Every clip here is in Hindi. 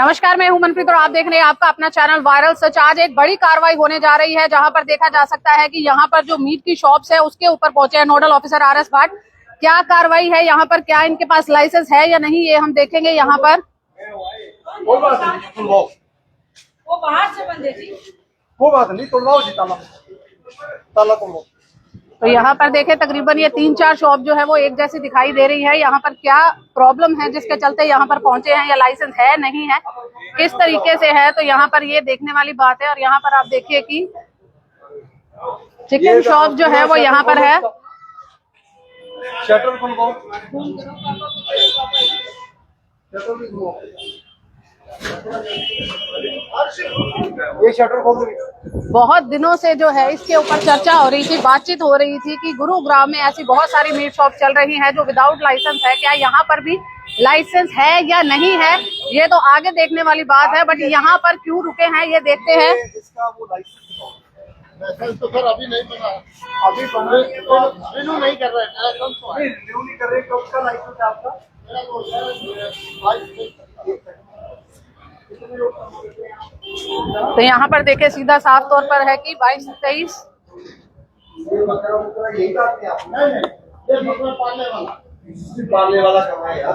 नमस्कार, मैं हूं मनप्रीत और आप देख रहे हैं आपका अपना चैनल वायरल सच। आज एक बड़ी कार्रवाई होने जा रही है जहां पर देखा जा सकता है कि यहां पर जो मीट की शॉप्स है उसके ऊपर पहुंचे हैं नोडल ऑफिसर आर एस भाट। क्या कार्रवाई है यहाँ पर, क्या इनके पास लाइसेंस है या नहीं, ये हम देखेंगे यहाँ पर। वो बाहर से बंदे जी, वो बात नहीं, तोड़वाओ जी ताला, ताला तोड़ो। तो यहाँ पर देखें तकरीबन ये 3-4 शॉप जो है वो एक जैसी दिखाई दे रही है। यहाँ पर क्या प्रॉब्लम है जिसके चलते यहाँ पर पहुंचे हैं, या लाइसेंस है नहीं है, किस तरीके से है, तो यहाँ पर ये देखने वाली बात है। और यहाँ पर आप देखिए कि चिकन शॉप जो है वो यहाँ पर है। शटर खुलवाओ, ये शटर खोल दो। बहुत दिनों से जो है इसके ऊपर चर्चा हो रही थी, बातचीत हो रही थी कि गुरुग्राम में ऐसी बहुत सारी मीट शॉप चल रही हैं जो विदाउट लाइसेंस है। क्या यहाँ पर भी लाइसेंस है या नहीं है, ये तो आगे देखने वाली बात है। बट यहाँ पर क्यों रुके हैं ये देखते हैं। इसका वो लाइसेंस तो सर अभी नहीं बना, अभी रिन्यू नहीं कर रहे, रिन्यू नहीं कर रहे। कब का लाइसेंस है आपका? तो यहाँ पर देखे सीधा साफ तौर पर है कि 22-23 पालने वाला कर रहा है यार,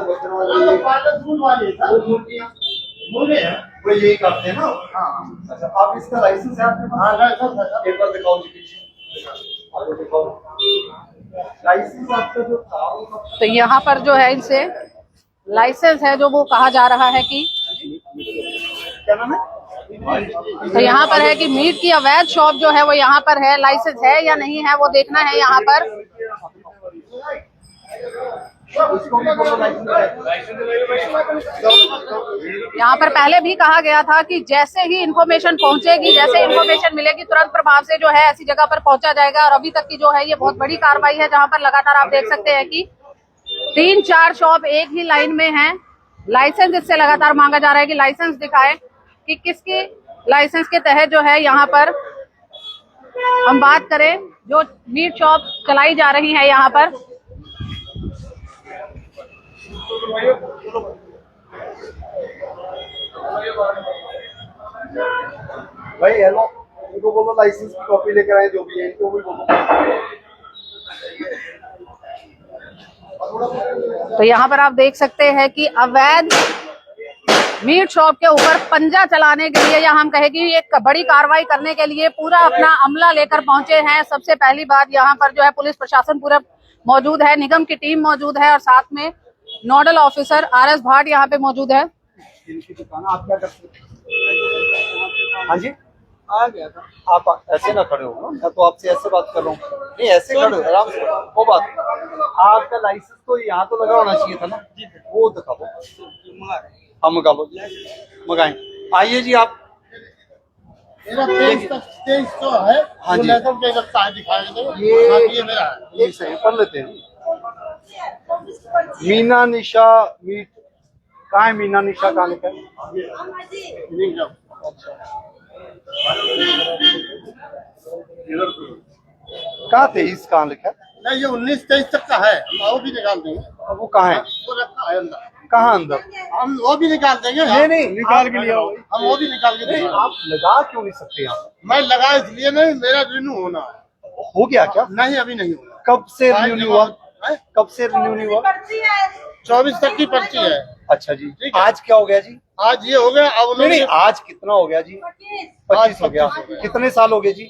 वो यही करते हैं ना। हाँ, अच्छा, आप इसका लाइसेंस है आपके पास? हाँ, लाइसेंस है। एक बार दिखाओ जी पीछे, आगे दिखाओ लाइसेंस आपका जो। तो यहाँ पर जो है इनसे लाइसेंस है जो वो कहा जा रहा है कि क्या नाम है? तो यहाँ पर है कि मीट की अवैध शॉप जो है वो यहाँ पर है, लाइसेंस है या नहीं है वो देखना है। यहाँ पर पहले भी कहा गया था कि जैसे ही इन्फॉर्मेशन पहुंचेगी, जैसे इन्फॉर्मेशन मिलेगी, तुरंत प्रभाव से जो है ऐसी जगह पर पहुंचा जाएगा। और अभी तक की जो है ये बहुत बड़ी कार्रवाई है जहां पर लगातार आप देख सकते हैं कि 3-4 शॉप एक ही लाइन में हैं। लाइसेंस इससे लगातार मांगा जा रहा है कि लाइसेंस दिखाएं कि किसकी लाइसेंस के तहत जो है यहाँ पर हम बात करें जो मीट शॉप चलाई जा रही है यहाँ पर। भाई हेलो, इनको बोलो लाइसेंस की कॉपी लेकर आए, जो भी है इनको भी बोलो। तो यहाँ पर आप देख सकते हैं कि अवैध मीट शॉप के ऊपर पंजा चलाने के लिए, या हम कहें कि एक बड़ी कार्रवाई करने के लिए पूरा अपना अमला लेकर पहुंचे हैं। सबसे पहली बात, यहाँ पर जो है पुलिस प्रशासन पूरा मौजूद है, निगम की टीम मौजूद है और साथ में नोडल ऑफिसर आर एस भाट यहाँ पे मौजूद है। इनकी दुकान आप क्या करते हैं? हाँ जी, आ गया था। आप ऐसे ना खड़े हो, मैं तो आपसे ऐसे बात कर रहा हूँ। नहीं, ऐसे खड़े हो आराम से, वो बात। आपका लाइसेंस तो यहाँ तो लगा होना चाहिए था ना, वो दिखा दो। हम मंगा लो, मंगाएं। आइए जी, आप मेरा 2300 है। हाँ जी, ये सही पढ़ लेते हैं। मीना निशा मीट कहाँ है? मीना निशा कहाँ लिखा है? कहाँ 23 कहाँ लिखा है? नहीं, ये 19-23 तक का है, हम वो भी निकाल देंगे। अब वो कहाँ है? वो रखा है अंदर। कहाँ अंदर? हम वो भी निकाल देंगे। नहीं निकाल के लिए हम वो भी निकाल के देंगे। आप लगा क्यों नहीं सकते यहाँ? मैं लगा इसलिए नहीं, मेरा रिन्यू होना है। हो गया क्या? नहीं, अभी नहीं होना। कब से रिन्यू नहीं हुआ? कब से रिन्यू नहीं हुआ? 24 तक की पर्ची है। अच्छा जी, आज क्या हो गया जी? आज ये हो गया। अब नहीं, आज कितना हो गया जी? 25 हो गया। 25 हो गया। कितने साल हो गए जी?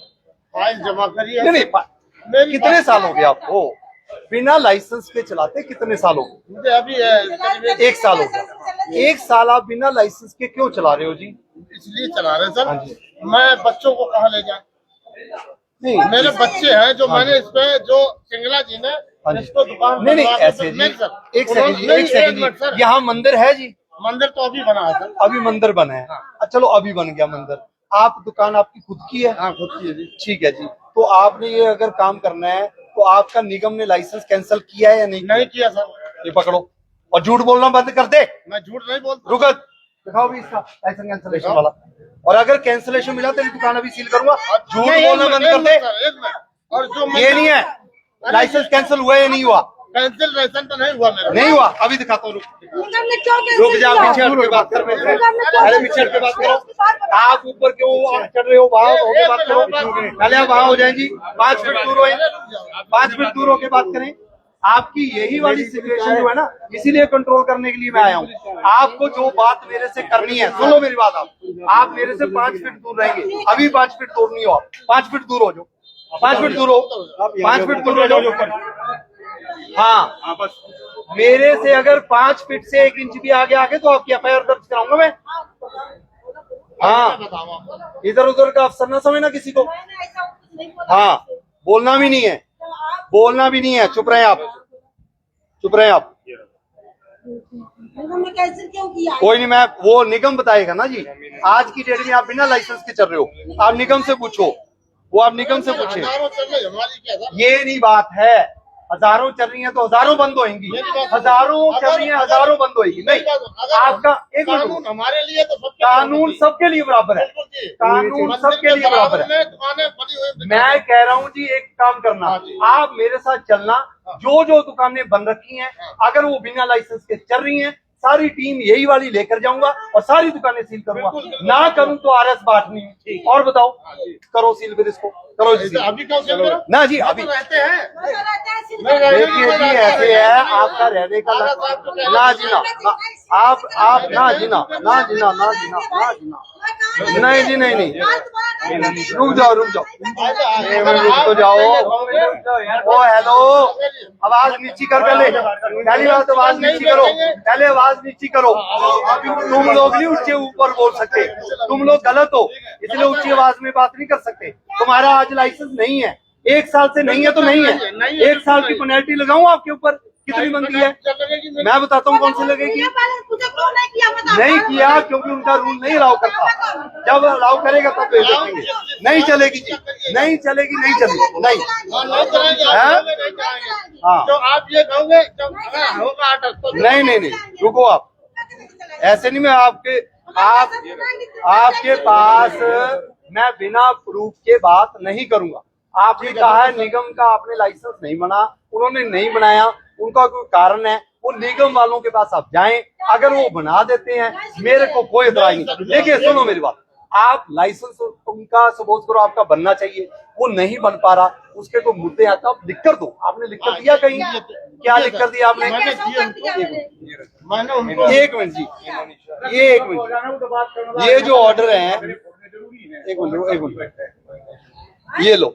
फाइल जमा करिए। नहीं, कितने साल हो गए आपको बिना लाइसेंस पे चलाते? कितने साल हो गए? मुझे अभी 1 साल हो गया। 1 साल आप बिना लाइसेंस के क्यों चला रहे हो जी? इसलिए चला रहे सर। हाँ जी। मैं बच्चों को कहाँ ले जाऊं? नहीं, मेरे बच्चे हैं जो हाँ मैंने इसपे, जो सिंगला जी ने हाँ जी। इसको दुकान नहीं ऐसे जी, एक सेकंड जी, यहाँ मंदिर है जी? मंदिर तो अभी बना है सर। अभी मंदिर बना है। हाँ। चलो, अभी बन गया मंदिर। आप दुकान आपकी खुद की है? हाँ, खुद की है जी। ठीक है जी। तो आपने ये अगर काम करना है तो आपका निगम ने लाइसेंस कैंसिल किया है या नहीं? नहीं किया सर। ये पकड़ो और झूठ बोलना बंद कर दे। मैं झूठ नहीं बोलता। रुकत दिखाओ भी इसका लाइसेंस कैंसिलेशन वाला। और अगर कैंसिलेशन मिला तो दुकान अभी सील करूंगा। झूठ बोलना बंद कर दे। और जो ये नहीं है लाइसेंस कैंसिल हुआ या नहीं हुआ? कैंसिलेशन तो नहीं हुआ मेरा। नहीं हुआ, अभी दिखाता हूँ। रुक जा, पीछे हट के बात कर। पहले पीछे हट के बात करो। आप ऊपर क्यों चढ़ रहे हो? वहां होके बात करो। पहले आप वहां हो जाएंगी, 5 फीट दूर हो, 5 फीट दूर होके बात करें। आपकी यही वाली सिचुएशन जो है ना, इसीलिए कंट्रोल करने के लिए मैं आया हूँ। आपको जो बात मेरे से करनी है, सुन लो मेरी बात। आप मेरे से 5 फीट दूर रहेंगे। अभी 5 फीट दूर नहीं हो आप, 5 फीट दूर हो जाओ, 5 फीट दूर हो, 5 फीट दूर हो जाओ। हाँ, मेरे से अगर 5 फीट से 1 इंच भी आगे तो आपकी FIR दर्ज कराऊंगा मैं। हाँ, इधर उधर का अफसर ना समझना किसी को। हाँ, बोलना भी नहीं है, बोलना भी नहीं है। चुप रहे आप, चुप रहे आप। कोई नहीं, मैं वो निगम बताएगा ना जी। आज की डेट में आप बिना लाइसेंस के चल रहे हो, आप निगम से पूछो, वो आप निगम से पूछे। ये नहीं बात है, हजारों चल रही हैं तो हजारों बंद होंगी, हजारों चल रही हैं हजारों बंद होगी। नहीं, आपका एक कानून हमारे लिए तो कानून सबके लिए बराबर है, कानून सबके लिए बराबर है। मैं कह रहा हूँ जी, एक काम करना, आप मेरे साथ चलना। जो जो दुकानें बंद रखी हैं, अगर वो बिना लाइसेंस के चल रही हैं, सारी टीम यही वाली लेकर जाऊंगा और सारी दुकानें सील करूंगा। ना करूं तो RS बांटनी। और बताओ, करो सील, फिर इसको करो जी। अभी क्यों सील करो? ना जी, अभी रहते हैं। देखिए जी, ऐसे है आपका रहने का ना जीना। आप ना जीना, ना जीना, ना जीना, ना जीना। नहीं जी, नहीं नहीं, रुक जाओ, रुक जाओ, रुक तो जाओ। ओ हेलो, आवाज नीची कर। पहली बात आवाज नीची करो, पहले आवाज नीची करो। तुम लोग नहीं ऊंचे ऊपर बोल सकते, तुम लोग गलत हो, इसलिए ऊंची आवाज में बात नहीं कर सकते। तुम्हारा आज लाइसेंस नहीं है, 1 साल से नहीं है तो नहीं है। 1 साल की पेनल्टी लगाऊं आपके ऊपर? कितनी बनती है मैं बताता हूँ कौन सी लगेगी। नहीं किया क्योंकि उनका रूल नहीं अलाउ करता। जब अलाउ करेगा तब भेज देंगे। नहीं चलेगी जी, नहीं चलेगी, नहीं चलेगी, नहीं। हाँ, तो आप ये कहोगे होगा आर्डर तो नहीं नहीं नहीं, रुको आप, ऐसे नहीं। मैं आपके पास मैं बिना प्रूफ के बात नहीं करूंगा। आपने कहा है निगम का आपने लाइसेंस नहीं बना, उन्होंने नहीं बनाया, उनका कोई कारण है, वो निगम वालों के पास आप जाएं। अगर वो बना देते हैं, मेरे को कोई इतराज नहीं। देखिए सुनो मेरी बात, आप लाइसेंस उनका सपोज करो आपका बनना चाहिए, वो नहीं बन पा रहा, उसके कोई मुद्दे आता आप लिख कर दो। आपने लिख कर दिया कहीं? क्या लिख कर दिया आपने? एक मिनट जी, ये एक मिनट, ये जो ऑर्डर है, एक मिनट, ये लो।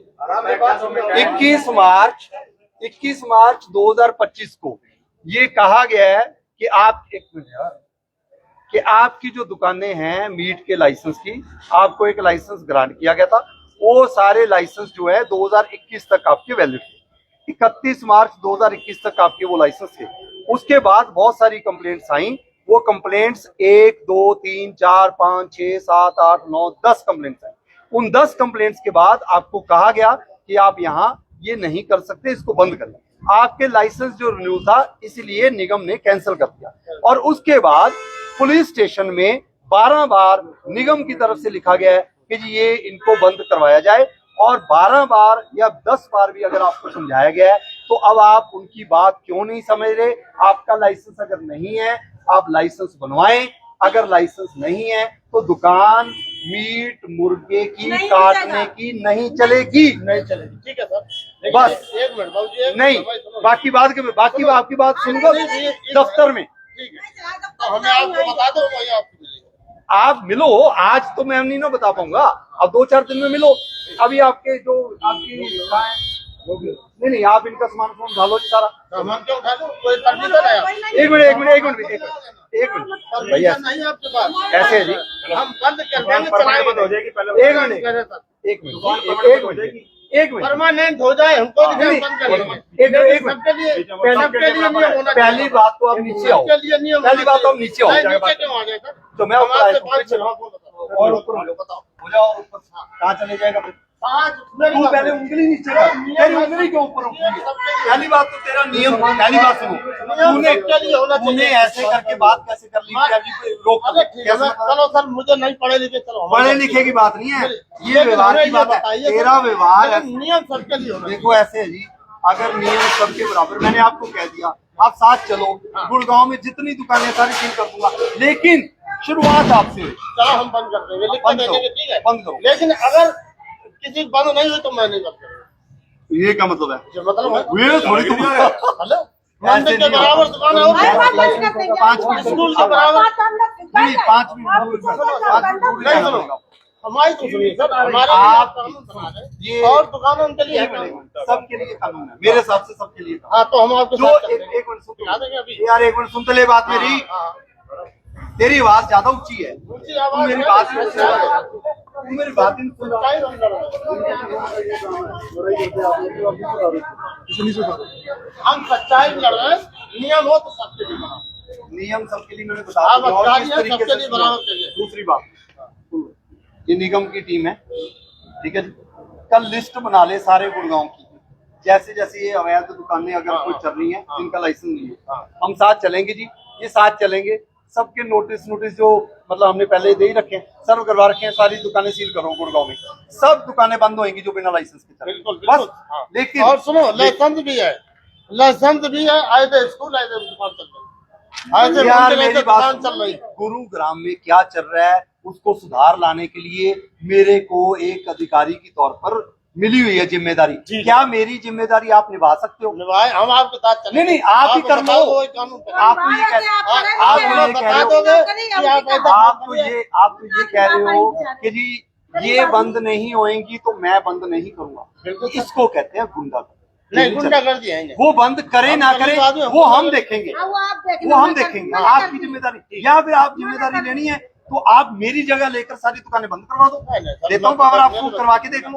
21 मार्च 2025 को ये कहा गया है कि आप, एक मिनट यार, कि आपकी जो दुकानें हैं मीट के लाइसेंस की, आपको एक लाइसेंस ग्रांट किया गया था। वो सारे लाइसेंस जो है 2021 तक आपके वैलिड थे। 31 मार्च 2021 तक आपके वो लाइसेंस थे। उसके बाद बहुत सारी कंप्लेंट्स आई। वो कंप्लेंट्स 1 2 3 4 5 6 7 8 9 10 कंप्लेंट्स आई। उन 10 कंप्लेंट्स के बाद आपको कहा गया कि आप यहाँ ये नहीं कर सकते, इसको बंद कर दिया। आपके लाइसेंस जो रिन्यू था, इसलिए निगम ने कैंसिल कर दिया। और उसके बाद पुलिस स्टेशन में 12 बार निगम की तरफ से लिखा गया है कि जी ये इनको बंद करवाया जाए। और 12 बार या 10 बार भी अगर आपको समझाया गया है, तो अब आप उनकी बात क्यों नहीं समझ रहे? आपका लाइसेंस अगर नहीं है, आप लाइसेंस बनवाएं। अगर लाइसेंस नहीं है तो दुकान मीट मुर्गे की काटने की नहीं चलेगी। नहीं चलेगी, ठीक है सर। बस एक मिनट बाबूजी, नहीं, बाकी बात के बाकी आपकी बात सुनूंगा दफ्तर में। ठीक है, तो हमें आपको बता दो, वही आपको मिलेगा। आप मिलो, आज तो मैं नहीं ना बता पाऊंगा, अब 2-4 दिन में मिलो। अभी आपके जो आपकी नहीं, आप इनका सामान उठा लो जी सारा। हम क्यों उठा लो? कोई परमिशन है? एक मिनट भैया, नहीं आपके पास ऐसे है जी, हम बंद कर देंगे, चलाएंगे। बंद हो जाएगी पहले। एक मिनट परमानेंट हो जाए, हमको भी नहीं, बंद कर देंगे। सबके लिए पहली बात तो आप नीचे आओ, पहली बात तो आप नीचे आओ। नीचे क्यों आ जाएगा? तो मैं हमारे पास और ऊपर बताओ, हो जाओ ऊपर। कहाँ चले जाएगा फिर? तू पहले उंगली नीचे कर, तेरी उंगली के ऊपर उठती है। पहली बात तो तेरा नियम, पहली बात सुनो, तूने ऐसे करके बात कैसे कर ली? रोक, चलो सर, मुझे नहीं पढ़े लिखे, चलो पढ़े लिखे की बात नहीं है, ये व्यवहार की बात है। तेरा व्यवहार है, नियम सबके लिए होना। देखो ऐसे है जी, अगर नियम सबके बराबर, मैंने आपको कह दिया आप साथ चलो, गुड़गांव में जितनी दुकानें सारी सील कर दूंगा, लेकिन शुरुआत आपसे हुई। चलो हम बंद कर देंगे, लिख के बंद दे करो, देंगे, ठीक है बंद करो। लेकिन अगर किसी बंद नहीं हुई तो मैं नहीं करता। ये क्या मतलब है? जो मतलब है ये थोड़ी तुम हेलो, मंदिर के बराबर दुकान है और 5 मिनट स्कूल के बराबर नहीं, 5 मिनट नहीं सुनो, हमारी तो सुनिए सर, हमारे आप कानून बना रहे ये हैं और दुकान उनके लिए है कानून। सबके लिए कानून है, मेरे हिसाब से सबके लिए कानून। हाँ तो हम आपके जो साथ चल रहे हैं। एक मिनट सुन दिखा देंगे अभी। यार, एक मिनट सुन तो ले बात मेरी। हाँ, तेरी आवाज ज्यादा ऊंची है, ऊंची तू आवाज मेरी है, बात है, सुन, है। तू मेरी बात ही नहीं सुन रहा। क्या ही हम लड़ रहे हैं? हम सच्चाई में लड़ रहे हैं, नियम हो तो सबके लिए बना। नियम सबके लिए मैंने बता आप दिया, और बता किस दिया, तरीके सबके से लिए किया। बराबर करिए। दूसरी बात, ये निगम की टीम है, ठीक है जी, कल लिस्ट बना ले सारे गुड़गांव की, जैसे जैसे ये अवैध दुकानें अगर कोई चल रही हैं जिनका लाइसेंस नहीं है, हम साथ चलेंगे जी, ये साथ चलेंगे। सबके नोटिस जो मतलब हमने पहले दे ही रखे हैं, सर्व करवा रखे हैं, सारी दुकानें सील करो गुड़गांव में, सब दुकानें बंद होंगी जो बिना लाइसेंस के चल रही हैं। बिल्कुल बिल्कुल। बस, लेकिन और सुनो, लाइसेंस भी है, लाइसेंस भी है, आए थे स्कूल, आए थे दुकान चल रही है, आए थे यार मंदिर, आए थे मेरी बात दुकान चल रही है। गुरुग्राम में क्या चल रहा है उसको सुधार लाने के लिए मेरे को एक अधिकारी के तौर पर मिली हुई है जिम्मेदारी। जी। क्या मेरी जिम्मेदारी आप निभा सकते हो? निभाए, हम आपके साथ चलेंगे। नहीं, आप ही कर बता लो। दो वही कानून पे। आप तो ये कह आप तो ये कह बता रहे दोगे हो, कि आप ऐसा आप तो ये कह रहे हो कि जी ये बंद नहीं होएंगी तो मैं बंद नहीं करूंगा। बिल्कुल। इसको कहते हैं गुंडागर्दी। नहीं, गुंडागर्दी है नहीं। वो बंद करे ना करे वो हम देखेंगे, वो हम देखेंगे। आपकी जिम्मेदारी, या फिर आप जिम्मेदारी लेनी है तो आप मेरी जगह लेकर सारी दुकानें बंद करवा दो। देता हूँ पावर, आपको करवा के देख लो। हम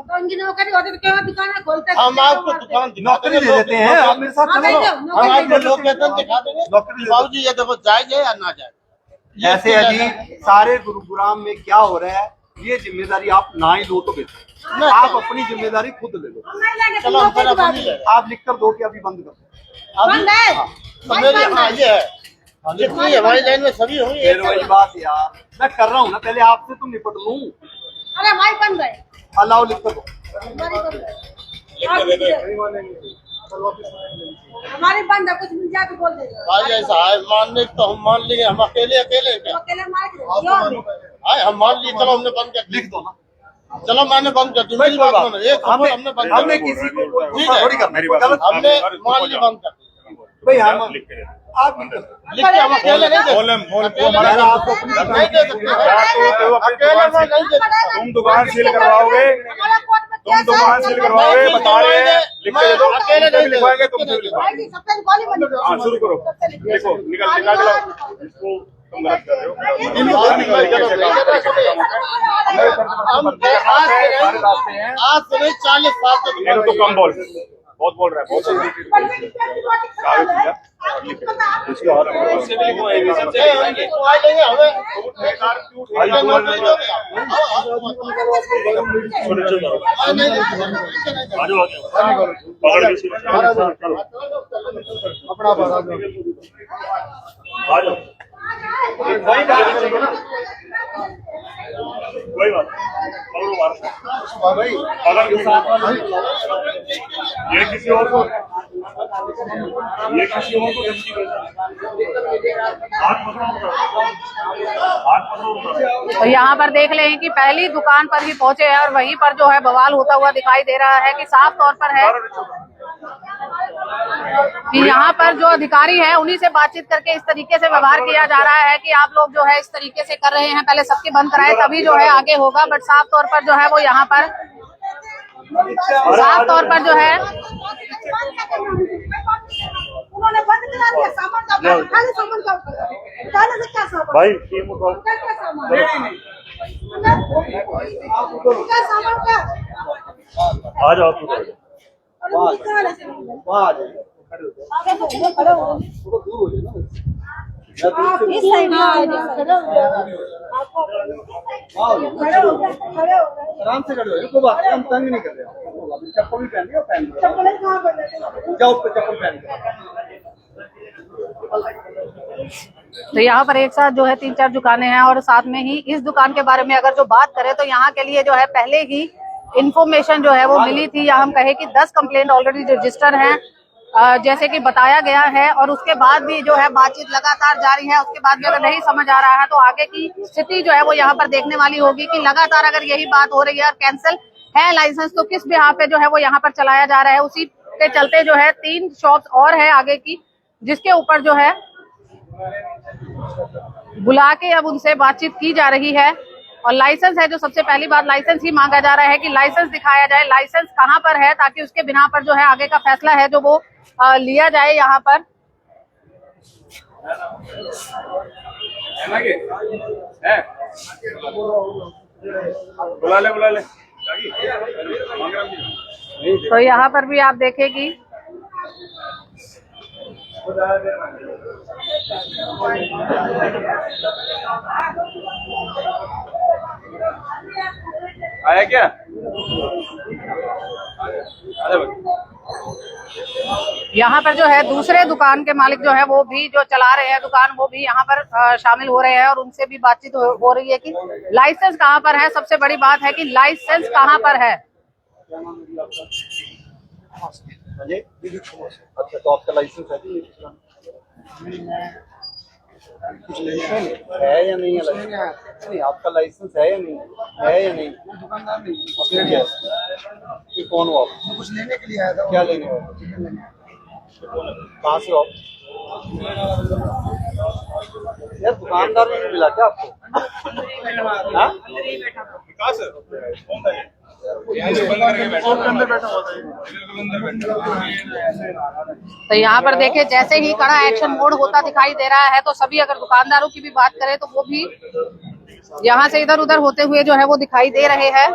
आपको दुकान दिखा नौकरी देंगे, दे देते हैं, आप मेरे साथ चलो। हम आपको लोकेशन दिखा देंगे, नौकरी दे बाबू जी ये देखो जाएंगे या ना जाए। ऐसे अभी सारे गुरुग्राम में क्या हो रहा है, ये जिम्मेदारी आप ना ही लो तो बेहतर। आप अपनी जिम्मेदारी खुद ले लो। चलो हम फिर अपनी ले रहे आप लिख कर दो कि अभी बंद कर दो। हैं। अभी तो मेरी हाँ ये है, जितनी हमारी लाइन में सभी हुई फिर वही बात यार, मैं कर रहा हूँ ना, पहले आपसे तो निपट लूं। अरे भाई बंद है, अलाउ लिख कर दो। हमारी बंद है, कुछ मिल जाए तो बोल देगा। भाई ऐसा है, मानने तो हम मान लिए, हम अकेले अकेले क्या अकेले मार के आए, हम मान लिए, चलो हमने बंद कर लिख दी, दो ना। चलो मैंने बंद कर दी, मेरी बात मानो, एक खबर हमने बंद कर हमने दी। किसी को ठीक है। थोड़ी करना है, गलत हमने मान ली बंद कर दी। भाई हम आप लिख दो। लिख के हम अकेले नहीं दे सकते। हमारा आपको अपनी नहीं दे सकते। अकेले मैं नहीं दे सकता। तुम दुकान सील करवाओगे, तुम दुकान सील करवाओगे, बता रहे हैं, लिख के दे दो। अकेले तुम नहीं लिखवाएंगे, तुम सील लिखवाओगे। हाँ शुरू करो, देखो निकाल लो इसको, तुम गलत कर रहे हो। इन लोगों ने कैसे काम हम आज से नहीं 40 साल से ये तो कम बोल, बहुत बोल रहा है, बहुत इसके और से भी लिखवाएंगे, सबसे लिखवाएंगे। कोई बात अगर ये किसी और को धमकी देता तो यहाँ पर देख लें कि पहली दुकान पर ही पहुंचे हैं और वहीं पर जो है बवाल होता हुआ दिखाई दे रहा है कि साफ तौर पर है कि यहाँ पर जो अधिकारी है उन्हीं से बातचीत करके इस तरीके से व्यवहार किया जा रहा है कि आप लोग जो है इस तरीके से कर रहे हैं, पहले सबके बंद कराए तभी जो है आगे होगा। बट साफ तौर पर जो है वो यहाँ पर साफ तौर पर जो है उन्होंने बंद करा दिया, सामान का खाली सामान का उठाने से क्या सामान भाई टीम को क्या सामान क्या सामान क्या आ जाओ तू वहाँ आ जाइए, खड़े हो जाओ। आगे तो खड़े हो गए। थोड़ा दूर हो जाए ना। आप इस साइड में आ जाओ, खड़े हो जाओ। आपको खड़े हो गए, खड़े हो गए। आराम से खड़े हो जाओ, कोई बात नहीं, हम तंग नहीं कर रहे हैं। चप्पल भी पहन लिया, पहन लो। चप्पलें कहाँ पर लेते? जाओ पे चप्पल पहन के। तो यहाँ पर एक साथ जो है 3-4 दुकानें हैं और साथ में ही इस दुकान के बारे में अगर जो बात करें तो यहाँ के लिए जो है पहले ही इंफॉर्मेशन जो है वो मिली थी, या हम कहे कि 10 कंप्लेंट ऑलरेडी रजिस्टर हैं, जैसे कि बताया गया है। और उसके बाद भी जो है बातचीत लगातार जारी है। उसके बाद भी अगर नहीं समझ आ रहा है तो आगे की स्थिति जो है वो यहाँ पर देखने वाली होगी कि लगातार अगर यही बात हो रही है और कैंसिल है लाइसेंस तो किस बिहार पे जो है वो यहाँ पर चलाया जा रहा है। उसी के चलते जो है 3 शॉप्स और है आगे की, जिसके ऊपर जो है बुला के अब उनसे बातचीत की जा रही है। और लाइसेंस है जो सबसे पहली बात लाइसेंस ही मांगा जा रहा है कि लाइसेंस दिखाया जाए, लाइसेंस कहाँ पर है, ताकि उसके बिना पर जो है आगे का फैसला है जो वो लिया जाए यहाँ पर। बुला ले तो यहाँ पर भी आप देखेगी आया क्या? यहाँ पर जो है दूसरे दुकान के मालिक जो है वो भी जो चला रहे हैं दुकान, वो भी यहाँ पर शामिल हो रहे हैं और उनसे भी बातचीत हो रही है कि लाइसेंस कहाँ पर है। सबसे बड़ी बात है कि लाइसेंस कहाँ पर है। अच्छा, तो आपका लाइसेंस है या नहीं है? नहीं, आपका लाइसेंस है या नहीं दुकानदार नहीं। ये कौन हो आप? कुछ लेने के लिए आया था। क्या लेने हो? कहाँ से हो आप? यार दुकानदार ने मिला क्या आपको? तो यहाँ पर देखिए जैसे ही कड़ा एक्शन मोड होता दिखाई दे रहा है तो सभी, अगर दुकानदारों की भी बात करें तो वो भी यहाँ से इधर उधर होते हुए जो है वो दिखाई दे रहे हैं।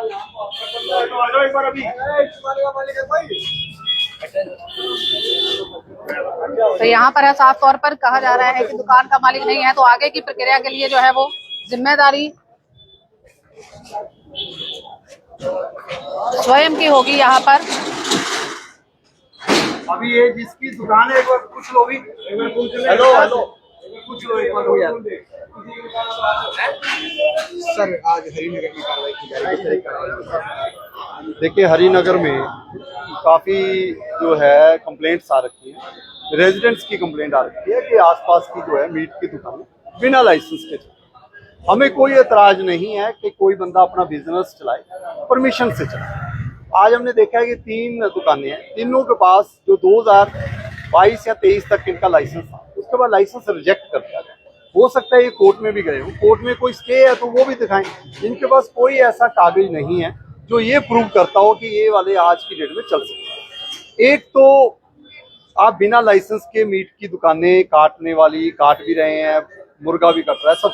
तो यहाँ पर है साफ तौर पर कहा जा रहा है कि दुकान का मालिक नहीं है, तो आगे की प्रक्रिया के लिए जो है वो जिम्मेदारी स्वयं की होगी यहाँ पर। अभी ये जिसकी दुकान है एक बार पूछ लो भी। हेलो पूछ लो एक बार यार। सर आज हरिनगर की कार्रवाई की जा रही है। देखिए हरिनगर में काफी जो है कंप्लेंट्स आ रखी है, रेजिडेंट्स की कंप्लेंट आ रखी है कि आसपास की जो है मीट की दुकानें बिना लाइसेंस के। हमें कोई एतराज नहीं है कि कोई बंदा अपना बिजनेस चलाए, परमिशन से चलाए। आज हमने देखा है कि 3 दुकानें हैं, तीनों के पास जो 2022 या 23 तक इनका लाइसेंस था, उसके बाद लाइसेंस रिजेक्ट कर दिया गया। हो सकता है ये कोर्ट में भी गए हो, कोर्ट में कोई स्टे है तो वो भी दिखाएं। इनके पास कोई ऐसा कागज नहीं है जो ये प्रूव करता हो कि ये वाले आज की डेट में चल सकते हैं। एक तो आप बिना लाइसेंस के मीट की दुकानें काटने वाली काट भी रहे हैं, मुर्गा भी कट रहा है, सब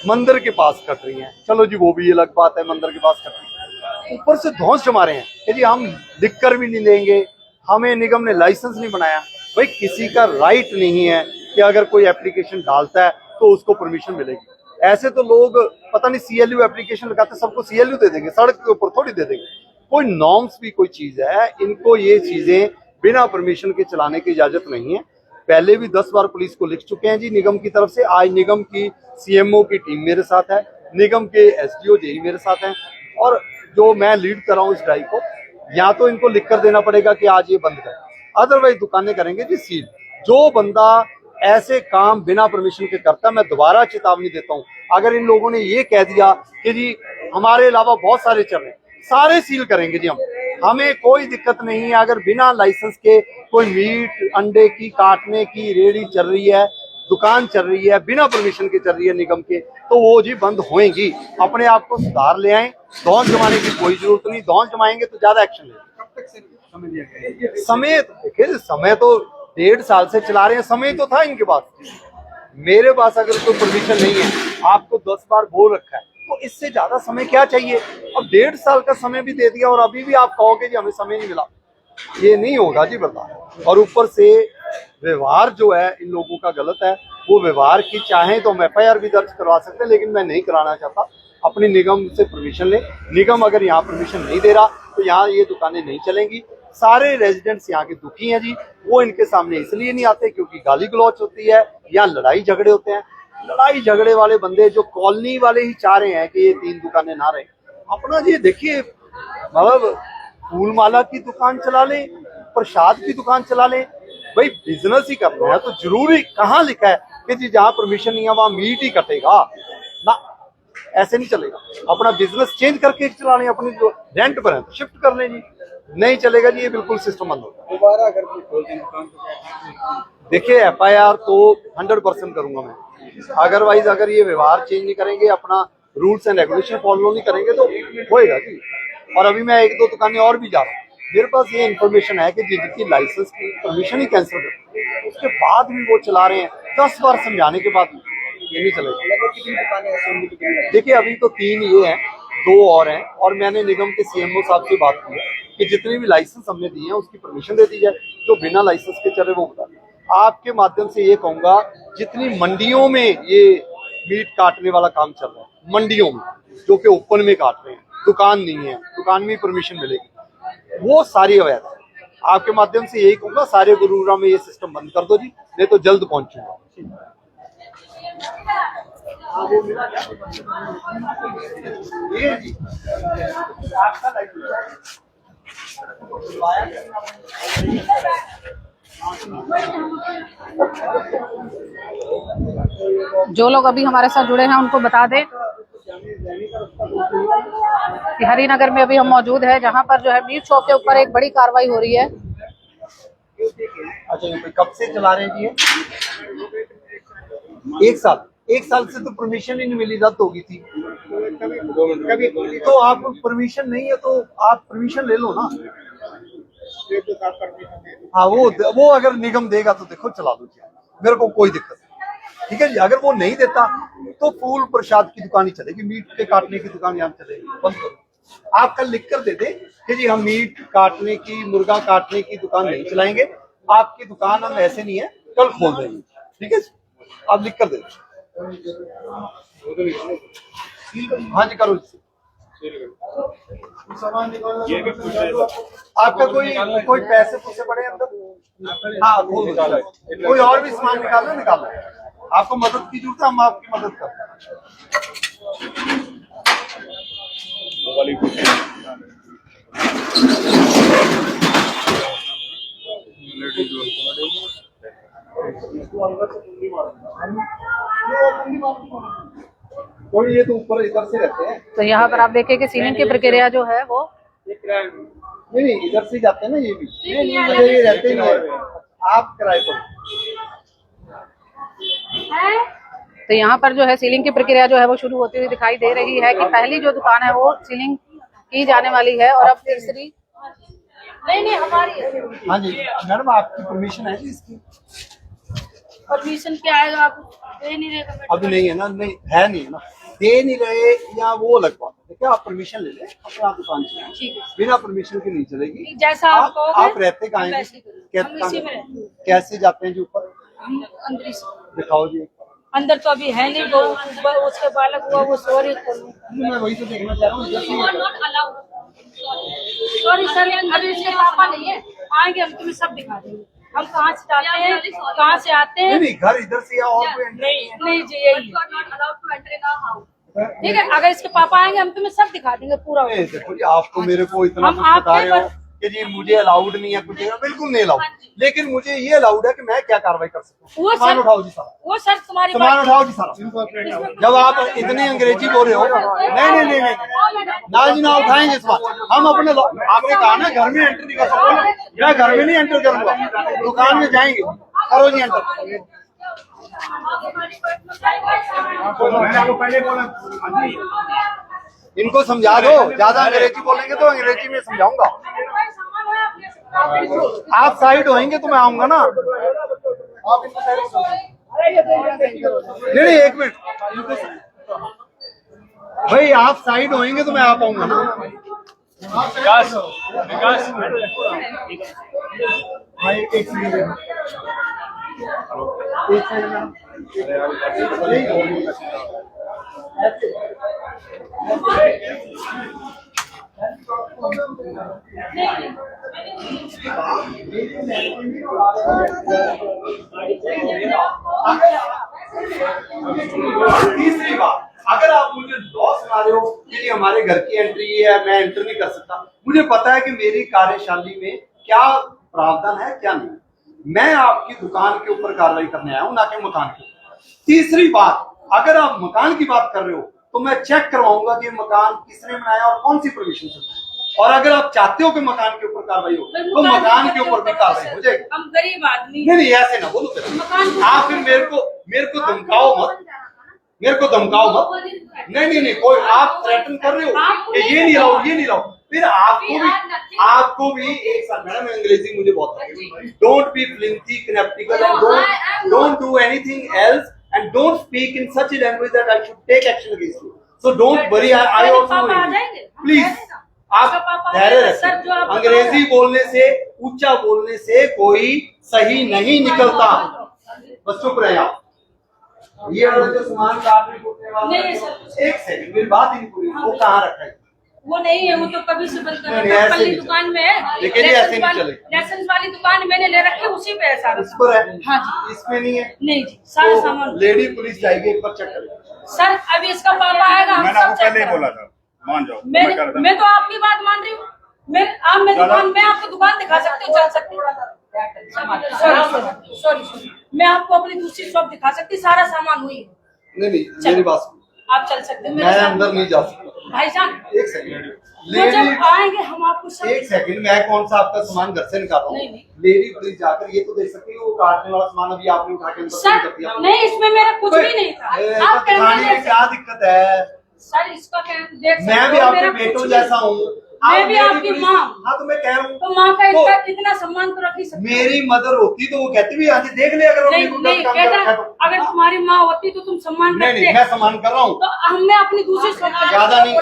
मंदिर के पास कट रही हैं। चलो जी वो भी अलग बात है, मंदिर के पास कट रही है। ऊपर से धौंस जमा रहे हैं कि जी हम लिख कर भी नहीं देंगे, हमें निगम ने लाइसेंस नहीं बनाया। भाई किसी का राइट नहीं है कि अगर कोई एप्लीकेशन डालता है तो उसको परमिशन मिलेगी। ऐसे तो लोग पता नहीं CLU एप्लीकेशन लगाते, सबको CLU दे देंगे, सड़क के ऊपर थोड़ी दे देंगे। कोई नॉर्म्स भी कोई चीज है, इनको ये चीजें बिना परमिशन के चलाने की इजाजत नहीं है। पहले भी 10 बार पुलिस को लिख चुके हैं जी निगम की तरफ से। आज निगम की CMO की टीम मेरे साथ है, निगम के SDO जेई मेरे साथ हैं, और जो मैं लीड कर रहा हूँ इस ड्राइव को, या तो इनको लिख कर देना पड़ेगा कि आज ये बंद करें, अदरवाइज दुकानें करेंगे जी सील। जो बंदा ऐसे काम बिना परमिशन के करता, मैं दोबारा चेतावनी देता हूँ, अगर इन लोगों ने ये कह दिया कि जी हमारे अलावा बहुत सारे चल रहे, सारे सील करेंगे जी हम, हमें कोई दिक्कत नहीं है। अगर बिना लाइसेंस के कोई मीट अंडे की काटने की रेहड़ी चल रही है, दुकान चल रही है, बिना परमिशन के चल रही है निगम के, तो वो जी बंद होएंगी। अपने आप को सुधार ले आए, धौंस जमाने की कोई जरूरत नहीं। धौंस जमाएंगे तो ज्यादा एक्शन लेंगे। समय देखिए, समय तो 1.5 साल से चला रहे हैं, समय तो था इनके पास। मेरे पास अगर कोई परमिशन नहीं है, आपको 10 बार बोल रखा है, तो इससे ज्यादा समय क्या चाहिए? अब 1.5 साल का समय भी दे दिया और अभी भी आप कहोगे जी हमें समय नहीं मिला, ये नहीं होगा जी बता। और ऊपर से व्यवहार जो है इन लोगों का गलत है। वो व्यवहार की चाहें तो हम FIR भी दर्ज करवा सकते हैं, लेकिन मैं नहीं कराना चाहता। अपनी निगम से परमिशन ले, निगम अगर यहाँ परमिशन नहीं दे रहा तो यहाँ ये दुकानें नहीं चलेंगी। सारे रेजिडेंट्स यहाँ के दुखी हैं जी, वो इनके सामने इसलिए नहीं आते क्योंकि गाली गलौच होती है, यहाँ लड़ाई झगड़े होते हैं। लड़ाई झगड़े वाले बंदे जो कॉलोनी वाले ही चाह रहे हैं कि ये 3 दुकानें ना रहे। अपना जी देखिए मतलब फूल माला की दुकान चला लें, प्रसाद की दुकान चला लें, भाई बिजनेस ही करना है तो जरूरी कहाँ लिखा है कि जी जहाँ परमिशन नहीं है वहां मीट ही कटेगा ना, ऐसे नहीं चलेगा। अपना बिजनेस चेंज करके चला लें, अपनी जो रेंट पर है तो शिफ्ट कर लें जी, नहीं चलेगा जी, ये बिल्कुल सिस्टम बंद होगा। दोबारा अगर कोई खोल दें दुकान तो क्या? देखिए FIR तो 100% करूंगा मैं, अदरवाइज अगर ये व्यवहार चेंज नहीं करेंगे, अपना रूल्स एंड रेगुलेशन फॉलो नहीं करेंगे तो होएगा जी। और अभी मैं 1-2 दुकानें और भी जा रहा हूँ, मेरे पास ये इन्फॉर्मेशन है कि जिनकी लाइसेंस की परमिशन ही कैंसिल है उसके बाद भी वो चला रहे हैं, 10 बार समझाने के बाद ये नहीं चलेगा। कितनी दुकानें ऐसी? देखिए अभी तो 3 ये हैं, 2 और हैं, और मैंने निगम के CMO साहब से बात की है कि जितने भी लाइसेंस हमने दिए हैं उसकी परमिशन दे दी जाए, जो बिना लाइसेंस के चले वो बता। आपके माध्यम से ये कहूंगा, जितनी मंडियों में ये मीट काटने वाला काम चल रहा है, मंडियों में जो कि ओपन में काट रहे हैं, दुकान नहीं है, दुकान में परमिशन मिलेगी, वो सारी अवैध है। आपके माध्यम से यही कहूंगा, सारे गुरुग्राम में ये सिस्टम बंद कर दो जी, नहीं तो जल्द पहुंचूंगा। ये जी आपका जो लोग अभी हमारे साथ जुड़े हैं उनको बता दें कि हरिनगर में अभी हम मौजूद है, जहां पर जो है मीट शॉप के ऊपर एक बड़ी कार्रवाई हो रही है। अच्छा, ये कब से चला रहे हैं जी? 1 साल से तो परमिशन ही नहीं मिली, रद्द होगी थी। कभी तो आप परमिशन नहीं है तो आप परमिशन ले लो ना। हाँ, वो अगर निगम देगा तो देखो चला दो जी, मेरे को कोई दिक्कत नहीं, ठीक है जी। अगर वो नहीं देता तो फूल प्रसाद की दुकान ही चलेगी, मीट के काटने की दुकान यहाँ चलेगी, बंद करो। आप कल लिख कर दे दे कि जी हम मीट काटने की, मुर्गा काटने की दुकान नहीं चलाएंगे, आपकी दुकान हम ऐसे नहीं है, कल खोल देंगे, ठीक है जी। आप लिख कर दे दो। हाँ जी, करो। आपका कोई पैसे पूछे पड़े अंदर? हाँ, कोई और भी सामान निकालो। आपको मदद की जरूरत है, हम आपकी मदद करते हैं। कोई ये तो ऊपर इधर से रहते हैं, तो यहाँ पर आप देखिए कि सीलिंग की प्रक्रिया जो है वो नहीं इधर से जाते हैं ना, ये भी ये रहते नहीं है, आप किराए पर। तो यहाँ पर जो है सीलिंग की प्रक्रिया जो है वो शुरू होती हुई दिखाई दे रही है कि पहली जो दुकान है वो सीलिंग की जाने वाली है और अब तीसरी नहीं हमारी। हाँ जी मैडम, आपकी परमिशन है जी इसकी? परमिशन क्या आएगा, आप दे नहीं रहे? अभी नहीं है ना, नहीं है, नहीं है ना, दे नहीं रहे या वो अलग बात है। देखिए आप परमिशन ले लें, अपने आप दुकान चलाएं, बिना परमिशन के नहीं चलेगी। जैसा आप रहते कहाँ हैं? कैसे जाते हैं जी ऊपर? हम अंदर दिखाओ जी। अंदर तो अभी है नहीं, वो उसके बालक हुआ वो सॉरी मैं वही तो देखना चाह रहा हूँ। सॉरी सर, अभी इसके पापा नहीं है, आएंगे हम तुम्हें सब दिखा देंगे हम कहाँ से जाते हैं, कहाँ से आते हैं। नहीं, घर इधर से या और कोई नहीं जी, यही ठीक है। अगर इसके पापा आएंगे हम तुम्हें सब दिखा देंगे पूरा। देखो जी, आपको मेरे को इतना हम कुछ बता रहे हो कि जी मुझे अलाउड नहीं है कुछ, बिल्कुल नहीं अलाउड, लेकिन मुझे ये अलाउड है कि मैं क्या कार्रवाई कर सकता हूँ। सामान उठाओ जी सारा, वो सर तुम्हारी सामान उठाओ जी सारा। जब आप इतनी अंग्रेजी बोल रहे हो, नहीं ना जी, ना उठाएंगे सामान हम अपने। आपने कहा ना घर में एंटर नहीं कर सकते, मैं घर में नहीं एंटर करूंगा, दुकान में जाएंगे। करो जी एंटर। इनको समझा दो, ज्यादा अंग्रेजी बोलेंगे तो अंग्रेजी में समझाऊंगा। आप साइड होएंगे तो मैं आऊंगा ना। नहीं, एक मिनट भाई, आप साइड होएंगे तो मैं आ पाऊंगा ना। विकास भाई एक सेकंड, तीसरी बात, अगर आप मुझे लॉ सुना रहे हो कि हम हमारे घर की एंट्री है, मैं एंटर नहीं कर सकता। मुझे पता है कि मेरी कार्यशाली में क्या प्रावधान है क्या नहीं। मैं आपकी दुकान के ऊपर कार्रवाई करने आया हूँ, ना कि मकान के ऊपर। तीसरी बात, अगर आप मकान की बात कर रहे हो तो मैं चेक करवाऊंगा कि मकान किसने बनाया और कौन सी परमिशन से बनाया। और अगर आप चाहते हो कि मकान के ऊपर कार्रवाई हो तो मकान के ऊपर भी कार्रवाई हो जाएगी। हम गरीब आदमी नहीं नहीं, ऐसे ना बोलो फिर। आप फिर मेरे को धमकाओ मत, मेरे को धमकाओ मत। नहीं नहीं, कोई आप थ्रेटन कर रहे हो कि ये नहीं लाओ, ये नहीं लाओ, फिर आपको भी एक साथ। मैडम अंग्रेजी मुझे बहुत आती है। डोंट बी फ्लिंथी, कनेप्टिकल and don't do anything else and don't speak in such a language that I should take action against you. So don't worry, I also please आप धैर्य रखें। अंग्रेजी बोलने से, ऊंचा बोलने से कोई सही नहीं निकलता। बस चुप रहे आप। ये वाला जो सामान का आपने बोलने वाला, नहीं सर, एक सेकंड मेरी बात ही नहीं पूरी। वो कहाँ रखा है? वो नहीं है, वो तो कभी से बंद कर नहीं, ऐसे पल्ली नहीं दुकान में है। लेकिन ये ऐसे नहीं चलेगा। लाइसेंस वाली दुकान मैंने ले रखी है, उसी पे है सारा इस पर है? हाँ जी। इसमें नहीं है? नहीं जी, सारा सामान। लेडी पुलिस जाएगी, एक बार चेक करें। सर अभी इसका पापा आएगा, हम मैंने सब आपको चेक पहले ही करेंगे। बोला था, मान जाओ। मैं तो आपकी बात मान रही हूँ। मैं आपको दुकान दिखा सकती हूँ, चल सकती हूँ। सॉरी, मैं आपको अपनी दूसरी शॉप दिखा सकती, सारा सामान हुई है। नहीं, मेरी बात सुनो। आप चल सकते हैं मैं मेरे साथ। अंदर नहीं जा सकता। भाईजान एक सेकंड, वो जब आएंगे हम आपको सब। एक सेकंड, मैं कौन सा आपका सामान घर से निकाल रहा हूँ? नहीं। लेडी पुलिस जाकर ये तो देख सकती है वो काटने वाला सामान अभी आपने उठा के अंदर सर कर दिया। नहीं, इसमें मेरा कुछ भी नहीं था। आप दिखाने कैमरे में क्या दिक्कत है? सर इसका देख मैं भी आपके बेटों जैसा हूँ। मैं भी आपकी माँ। हाँ तो मैं कह रहा हूँ, तो माँ का तो इतना सम्मान तो रख ही सकते। मेरी मदर होती तो वो कहती भी हाँ जी देख ले, अगर नहीं बेटा, अगर तुम्हारी माँ होती तो तुम सम्मान नहीं, करते। मैं सम्मान कर रहा हूँ। तो हमने अपनी दूसरी शॉप ज्यादा नहीं।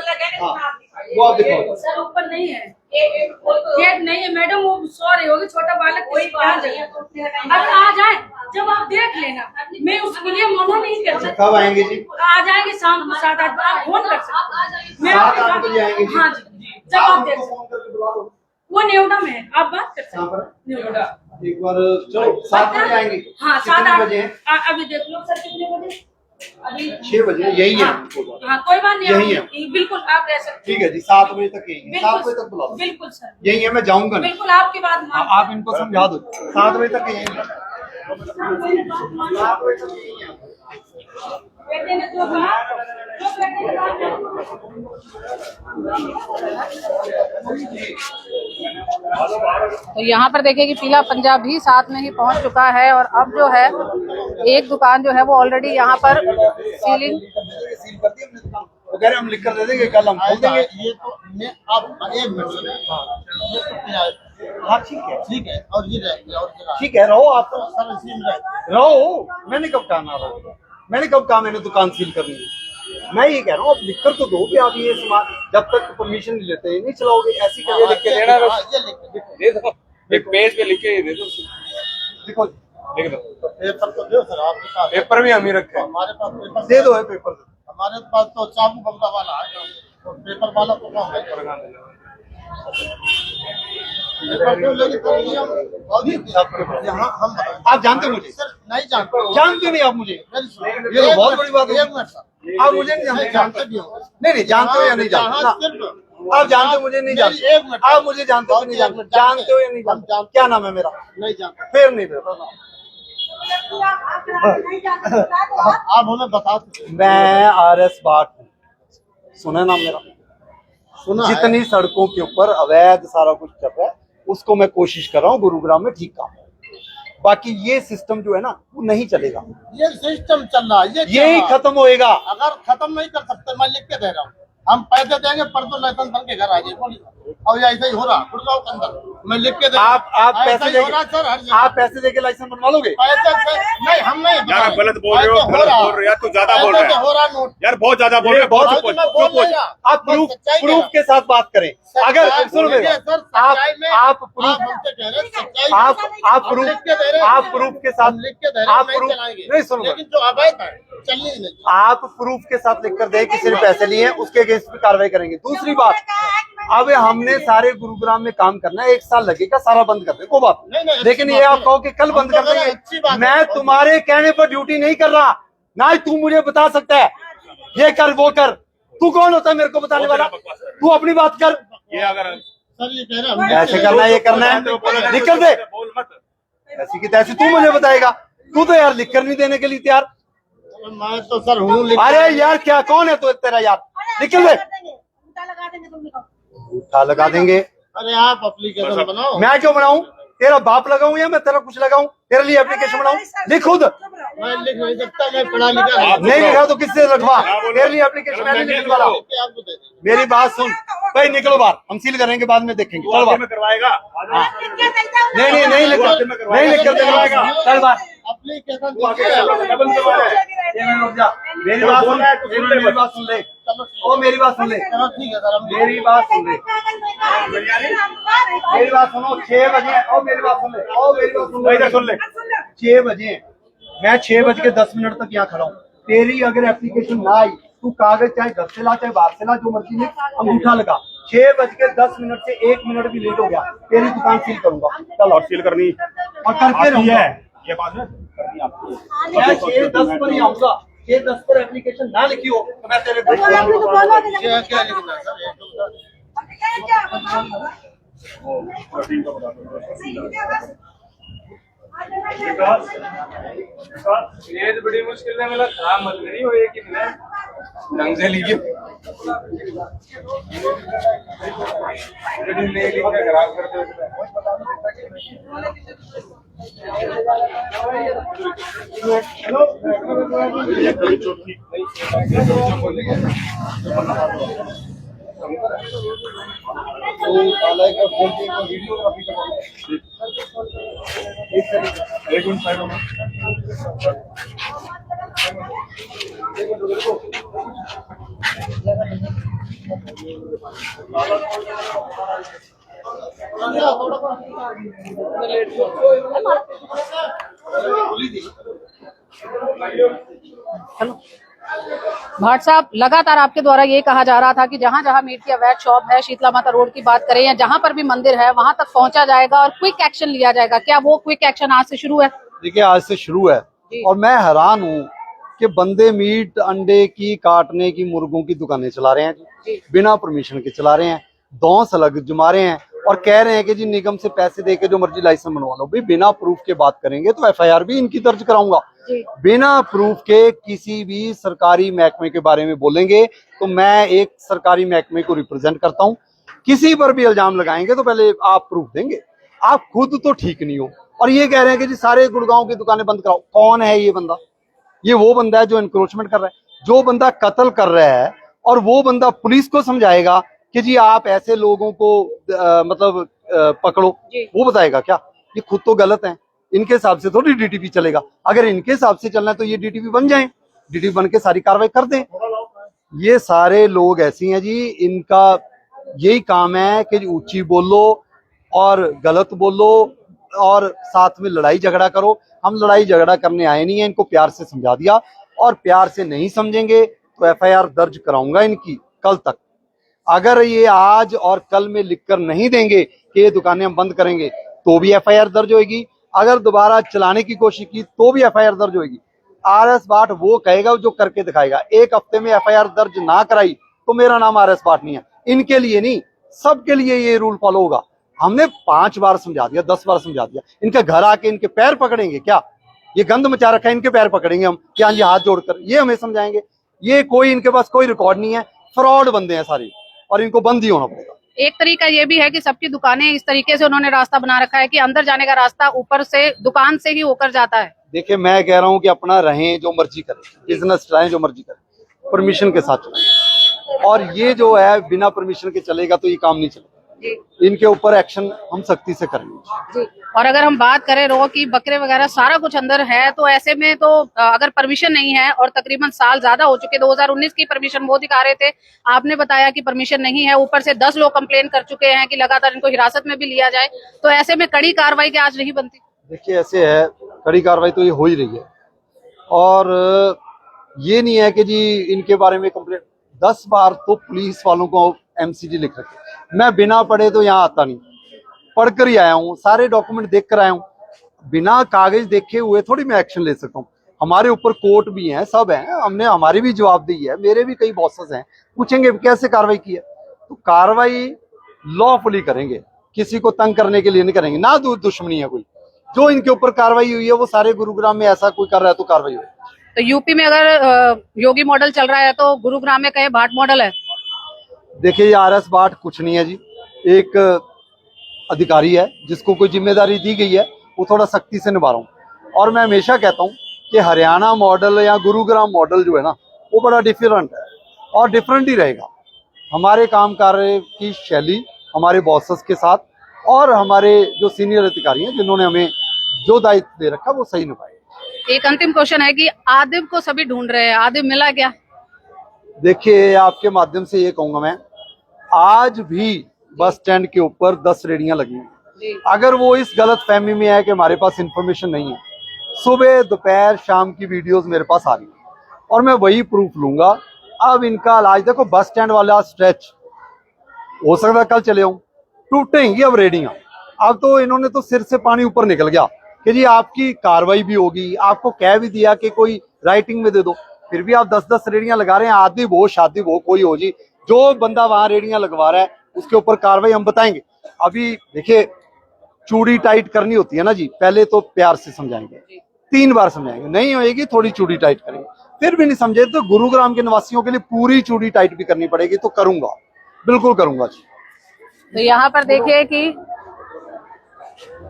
हाँ, वो आप दिखाओ। सर ऊपर नहीं है, गेट नहीं है मैडम, वो सो रही होगी, छोटा बालक किसी को आ जाए। अगर आ जाए जब आप देख लेना, मैं उसके लिए मना नहीं कर सकती। कब आएंगे जी? आ जाएंगे शाम को 7-8 बजे, आप फोन कर सकते। मैं 7-8 बजे आएंगे जी? हाँ जी, जब आप देख फोन करके बुला लो। वो नेवडा में है, आप बात कर सकते कहाँ पर है? नेवडा। एक बार चलो 7 बजे आएंगे। हाँ कितने 7-8 बजे हैं? अभी देख लो सर कितने बजे अभी 6 बजे यही है। हाँ कोई बात नहीं, यही है। बिल्कुल आप रह सकते ठीक है जी, 7 बजे तक यही है। 7 बजे तक बुला लो। बिल्कुल सर, यही है, मैं जाऊंगा नहीं। बिल्कुल आपकी बात मान। आप इनको समझा दो, 7 बजे तक यही है। 7 बजे तक यही है। बेटे ने जो कहा, जो बेटे ने कहा। तो यहाँ पर देखिए कि पीला पंजाब भी साथ में ही पहुंच चुका है और अब जो है एक दुकान जो है वो ऑलरेडी यहाँ पर सीलिंग। सील कर दी हमने दुकान। वो कह रहे हम लिख कर दे देंगे, कल हम खोल देंगे। ये तो मैं आप एक मिनट सुनिए। ये तो क्या है? हाँ ठीक है, और ये रहेगी और जगह ठीक है, रहो आप तो सर इसी में रहती रहो। मैंने कब कहा ना रहो? मैंने कब कहा मैंने दुकान सील करनी है? मैं ये कह रहा हूँ आप लिख कर तो दो कि आप ये सामान जब तक परमिशन नहीं लेते नहीं चलाओगे। ऐसी है। कर लिख के देना हाँ, ये लिख दो। एक पेज पे लिख के दे दो, देखो, लिख दो। पेपर तो दो सर, आपके पास पेपर भी हम ही रखे हैं। हमारे पास पेपर दे दो है पेपर। हमारे पास तो चाकू बमदा वाला है, तो पेपर वाला तो कम है। पेपर क्यों लेके तो नहीं हम यहाँ हम आप जानते हो मुझे? सर नहीं जानते। जानते नहीं आप मुझे? ये तो बहुत बड़ी बात है। एक मिनट सर, आप मुझे नहीं जानते? जानते भी हो। नहीं जानते हो या नहीं जानते? आप जानते हो मुझे नहीं जानते? एक मिनट, आप मुझे जानते हो नहीं जानते? जानते हो या नहीं जानते? क्या नाम है मेरा? नहीं जानते। फिर नहीं पता। आप हमें बता दो। मैं RS भाट हूँ, सुना नाम मेरा? सुना है। जितनी सड़कों के ऊपर अवैध सारा कुछ चल रहा है उसको मैं कोशिश कर रहा हूँ गुरुग्राम में ठीक काम। बाकी ये सिस्टम जो है ना वो नहीं चलेगा। ये सिस्टम चल रहा है, ये यही चल रहा है। खत्म होएगा। अगर खत्म नहीं कर सकते, मैं लिख के दे रहा हूँ, हम पैसे देंगे परसों लाइसेंस बन के घर आ जाए। और ऐसा ही हो रहा गुड़गांव के अंदर, मैं लिख के दे रहा हूं। आप ऐसा पैसे ही देके हो रहा सर, हर जगह। आप पैसे देके लाइसेंस बनवा लोगे? पैसे से नहीं, हम नहीं यार आप गलत बोल रहे हो, ऐसे गलत बोल रहे हो यार, तू ज्यादा बोल रहा है। हो रहा नोट यार बहुत ज्यादा बोल रहे हो, बहुत बहुत चुप मैं हो, बोल चुप हो। नहीं रहा। आप प्रूफ सच्चाई प्रूफ में- के साथ बात करें। अगर सच्चाई सुनो बोलिए मेरा, सर, आप सच्चाई में आप आप प्रूफ हमसे कह रहे हैं, सच्चाई आप हम लिख के दे रहे हैं। आप प्रूफ के साथ हम लिख के दे रहे हैं, आप नहीं प्रूफ चलाएंगे। नहीं सुनो लेकिन जो अवैध है चलनी ही नहीं। आप प्रूफ के साथ लिख कर दे किसी ने पैसे लिए हैं उसके अगेंस्ट भी कार्रवाई करेंगे। दूसरी बात, अब हमने सारे गुरुग्राम में काम करना है, 1 साल लगेगा, सारा बंद कर दे, कोई बात नहीं, नहीं। अच्छी लेकिन बात ये आप है। कहो कि कल हम बंद तो कर कह रहे हैं, अच्छी बात देंगे, है। मैं तुम्हारे कहने पर ड्यूटी नहीं कर रहा, ना ही तू मुझे बता सकता है ये कर वो कर। तू कौन होता है मेरे को बताने वाला? तू अपनी बात कर। ये अगर सर ये कह रहे हैं ऐसे करना है, ये करना है, निकल दे। बोल मत। ऐसी की तैसी तू मुझे बताएगा? तू तो यार लिख कर नहीं देने के लिए तैयार। मैं तो सर हूँ अरे यार क्या कौन है तू तेरा यार? निकल दे। उठा लगा देंगे। अरे आप एप्लीकेशन बनाओ। मैं क्यों बनाऊं? तेरा बाप लगाऊं या मैं तेरा कुछ लगाऊं? तेरे लिए एप्लीकेशन बनाऊं? लिख खुद। मैं लिख नहीं सकता, मैं पढ़ा लिखा नहीं लिखा तो किससे लिखवा? तेरे लिए एप्लीकेशन मैंने नहीं लिखवा। आपको दे देंगे। मेरी बात सुन भाई, निकलो बाहर, हम सील करेंगे बाद में देखेंगे। चल बाहर। में करवाएगा। नहीं नहीं नहीं लिख नहीं लिख कर देगा। चल बाहर। एप्लीकेशन डबल करवाएगा। मेरी बात सुन, मेरी बात सुन ले। ओ मेरी बात सुन ले, ठीक है सर। मेरी बात सुन ले, मेरी बात सुनो। 6 बजे ओ मेरी बात सुन ले, ओ मेरी बात सुन ले, इधर सुन ले। 6 बजे मैं 6:10 तक यहाँ खड़ा हूँ। तेरी अगर एप्लीकेशन ना आई, तू कागज चाहे घर से ला चाहे बाहर से ला, जो मर्जी में अंगूठा लगा। 6:10 से 1 मिनट भी लेट हो गया, तेरी दुकान सील करूंगा। चल और सील करनी और करके रहूंगा। ये बात है करनी आपको। मैं 6:10 पर ही आऊंगा। 6:10 पर एप्लीकेशन ना लिखी हो तो मैं तेरे क्या क्या लिखना है सर? टीम का बता दो। ये तो बड़ी मुश्किल है, मतलब खराब मत नहीं हो एक ही मिला ढंग से लिखिए। नहीं लिख के खराब कर दो। एक मिनट साइड में। भाट साहब, लगातार आपके द्वारा ये कहा जा रहा था कि जहां जहां मीट की अवैध शॉप है, शीतला माता रोड की बात करें या जहां पर भी मंदिर है, वहां तक पहुंचा जाएगा और क्विक एक्शन लिया जाएगा। क्या वो क्विक एक्शन आज से शुरू है? देखिए आज से शुरू है और मैं हैरान हूँ कि बंदे मीट अंडे की काटने की मुर्गों की दुकानें चला रहे हैं जी, बिना परमिशन के चला रहे हैं, दौंस अलग जमा रहे हैं और कह रहे हैं कि जी निगम से पैसे दे के जो मर्जी लाइसेंस बनवा लो। भाई बिना प्रूफ के बात करेंगे तो FIR भी इनकी दर्ज कराऊंगा। बिना प्रूफ के किसी भी सरकारी महकमे के बारे में बोलेंगे तो मैं एक सरकारी महकमे को रिप्रेजेंट करता हूँ। किसी पर भी इल्जाम लगाएंगे तो पहले आप प्रूफ देंगे। आप खुद तो ठीक नहीं हो और ये कह रहे हैं कि जी सारे गुड़गांव की दुकानें बंद कराओ। कौन है ये बंदा? ये वो बंदा है जो एनक्रोचमेंट कर रहा है, जो बंदा कत्ल कर रहा है और वो बंदा पुलिस को समझाएगा कि जी आप ऐसे लोगों को पकड़ो, वो बताएगा क्या? ये खुद तो गलत है। इनके हिसाब से थोड़ी DTP चलेगा। अगर इनके हिसाब से चलना है तो ये DTP बन जाएं, DTP बन के सारी कार्रवाई कर दें। ये सारे लोग ऐसी हैं जी, इनका यही काम है कि ऊंची बोलो और गलत बोलो और साथ में लड़ाई झगड़ा करो। हम लड़ाई झगड़ा करने आए नहीं है, इनको प्यार से समझा दिया और प्यार से नहीं समझेंगे तो FIR दर्ज कराऊंगा इनकी कल तक। अगर ये आज और कल में लिखकर नहीं देंगे कि ये दुकानें हम बंद करेंगे तो भी FIR दर्ज होगी। अगर दोबारा चलाने की कोशिश की तो भी FIR दर्ज होगी। RS भाट वो कहेगा जो करके दिखाएगा। एक हफ्ते में FIR दर्ज ना कराई तो मेरा नाम RS भाट नहीं है। इनके लिए नहीं, सबके लिए ये रूल फॉलो होगा। हमने 5 बार समझा दिया, 10 बार समझा दिया। इनके घर आके इनके पैर पकड़ेंगे क्या? ये गंद मचा रखा है, इनके पैर पकड़ेंगे हम कि हाँ जी हाथ जोड़कर, ये हमें समझाएंगे? ये कोई इनके पास कोई रिकॉर्ड नहीं है। फ्रॉड बंदे हैं सारे और इनको बंद ही होना पड़ेगा। एक तरीका ये भी है कि सबकी दुकानें इस तरीके से उन्होंने रास्ता बना रखा है कि अंदर जाने का रास्ता ऊपर से दुकान से ही होकर जाता है। देखिए मैं कह रहा हूँ कि अपना रहें, जो मर्जी करें, बिजनेस चलाएं जो मर्जी करें, परमिशन के साथ चलाएं। और ये जो है बिना परमिशन के चलेगा तो ये काम नहीं चलेगा। इनके ऊपर एक्शन हम सख्ती से करेंगे जी। और अगर हम बात करें रो की बकरे वगैरह सारा कुछ अंदर है, तो ऐसे में तो अगर परमिशन नहीं है और तकरीबन साल ज्यादा हो चुके, 2019 की परमिशन वो दिखा रहे थे, आपने बताया कि परमिशन नहीं है, ऊपर से 10 लोग कंप्लेन कर चुके हैं कि लगातार इनको हिरासत में भी लिया जाए, तो ऐसे में कड़ी कार्रवाई की आज नहीं बनती? देखिए ऐसे है, कड़ी कार्रवाई तो ये हो ही रही है और ये नहीं है कि जी इनके बारे में कंप्लेन 10 बार तो पुलिस वालों को MCD लिख रखे। मैं बिना पढ़े तो यहाँ आता नहीं, पढ़कर ही आया हूँ, सारे डॉक्यूमेंट देख कर आया हूँ। बिना कागज देखे हुए थोड़ी मैं एक्शन ले सकता हूँ। हमारे ऊपर कोर्ट भी हैं, सब हैं, हमने हमारी भी जवाबदेही है, मेरे भी कई बॉसेस हैं, पूछेंगे कैसे कार्रवाई की है, तो कार्रवाई लॉफुली करेंगे, किसी को तंग करने के लिए नहीं करेंगे, ना दुश्मनी है कोई। जो इनके ऊपर कार्रवाई हुई है वो सारे गुरुग्राम में ऐसा कोई कर रहा है तो कार्रवाई हो। तो यूपी में अगर योगी मॉडल चल रहा है तो गुरुग्राम में कहीं भाट मॉडल है? देखिए ये RS भाट कुछ नहीं है जी, एक अधिकारी है जिसको कोई जिम्मेदारी दी गई है, वो थोड़ा सख्ती से निभा रहा हूँ। और मैं हमेशा कहता हूँ कि हरियाणा मॉडल या गुरुग्राम मॉडल जो है ना वो बड़ा डिफरेंट है और डिफरेंट ही रहेगा। हमारे काम कार्य की शैली हमारे बॉसेस के साथ और हमारे जो सीनियर अधिकारी हैं जिन्होंने हमें जो दायित्व दे रखा वो सही निभाए। एक अंतिम क्वेश्चन है कि आदिब को सभी ढूंढ रहे हैं, आदिब मिला क्या? देखिए आपके माध्यम से ये कहूंगा मैं, आज भी बस स्टैंड के ऊपर 10 रेडियां लगी हैं। अगर वो इस गलत फहमी में है कि हमारे पास इंफॉर्मेशन नहीं है, सुबह दोपहर शाम की वीडियोस मेरे पास आ रही है और मैं वही प्रूफ लूंगा। अब इनका इलाज देखो, बस स्टैंड वाला स्ट्रेच हो सकता है कल चले आऊं, टूटेंगी अब रेडियां। अब तो इन्होंने तो सिर से पानी ऊपर निकल गया कि जी आपकी कार्रवाई भी होगी, आपको कह भी दिया कि कोई राइटिंग में दे दो, फिर भी आप 10-10 रेडियां लगा रहे हैं। आदिब हो शादी हो कोई हो जी, जो बंदा वहां रेडियां लगवा रहा है उसके ऊपर कार्रवाई हम बताएंगे। अभी देखिए चूड़ी टाइट करनी होती है ना जी, पहले तो प्यार से समझाएंगे, 3 बार समझाएंगे, नहीं होएगी थोड़ी चूड़ी टाइट करेंगे, फिर भी नहीं समझे तो गुरुग्राम के निवासियों के लिए पूरी चूड़ी टाइट भी करनी पड़ेगी, तो करूंगा, बिल्कुल करूंगा जी। तो यहाँ पर देखिए कि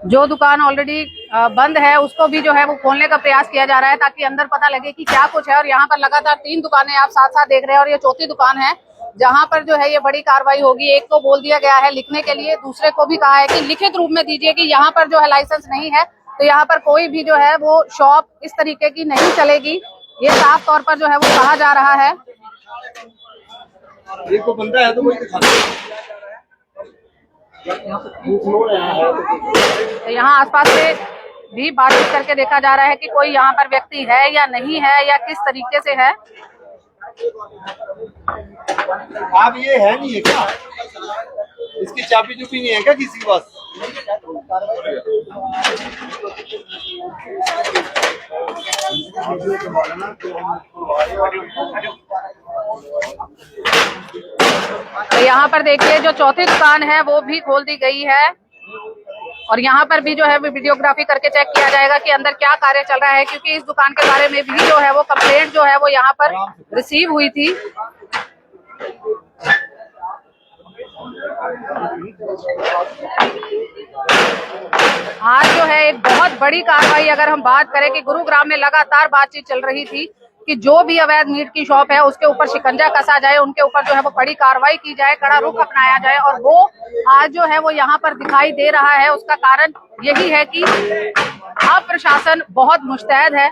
जो दुकान ऑलरेडी बंद है उसको भी जो है वो खोलने का प्रयास किया जा रहा है ताकि अंदर पता लगे कि क्या कुछ है। और यहाँ पर लगातार 3 दुकानें आप साथ साथ देख रहे हैं और ये चौथी दुकान है जहाँ पर जो है ये बड़ी कार्रवाई होगी। एक को बोल दिया गया है लिखने के लिए, दूसरे को भी कहा है कि लिखित रूप में दीजिए कि यहाँ पर जो है लाइसेंस नहीं है, तो यहाँ पर कोई भी जो है वो शॉप इस तरीके की नहीं चलेगी, ये साफ तौर पर जो है वो कहा जा रहा है। एक को बंदा है तो कोई दिखा तो यहाँ आसपास से भी बातचीत करके देखा जा रहा है कि कोई यहाँ पर व्यक्ति है या नहीं है या किस तरीके से है। आप ये है नहीं है क्या, इसकी चाबी चुपी नहीं है क्या किसी के पास? तो यहाँ पर देखिए जो चौथी दुकान है वो भी खोल दी गई है और यहाँ पर भी जो है वीडियोग्राफी करके चेक किया जाएगा कि अंदर क्या कार्य चल रहा है, क्योंकि इस दुकान के बारे में भी जो है वो कंप्लेंट जो है वो यहाँ पर रिसीव हुई थी। आज जो है एक बहुत बड़ी कार्रवाई, अगर हम बात करें कि गुरुग्राम में लगातार बातचीत चल रही थी कि जो भी अवैध मीट की शॉप है उसके ऊपर शिकंजा कसा जाए, उनके ऊपर जो है वो कड़ी कार्रवाई की जाए, कड़ा रुख अपनाया जाए, और वो आज जो है वो यहाँ पर दिखाई दे रहा है। उसका कारण यही है कि अब प्रशासन बहुत मुस्तैद है।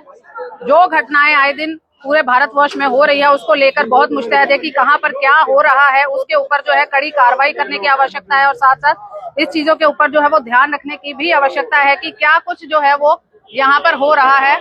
जो घटनाएं आए दिन पूरे भारतवर्ष में हो रही है उसको लेकर बहुत मुस्तैद है कि कहाँ पर क्या हो रहा है, उसके ऊपर जो है कड़ी कार्रवाई करने की आवश्यकता है और साथ साथ इस चीजों के ऊपर जो है वो ध्यान रखने की भी आवश्यकता है कि क्या कुछ जो है वो यहाँ पर हो रहा है।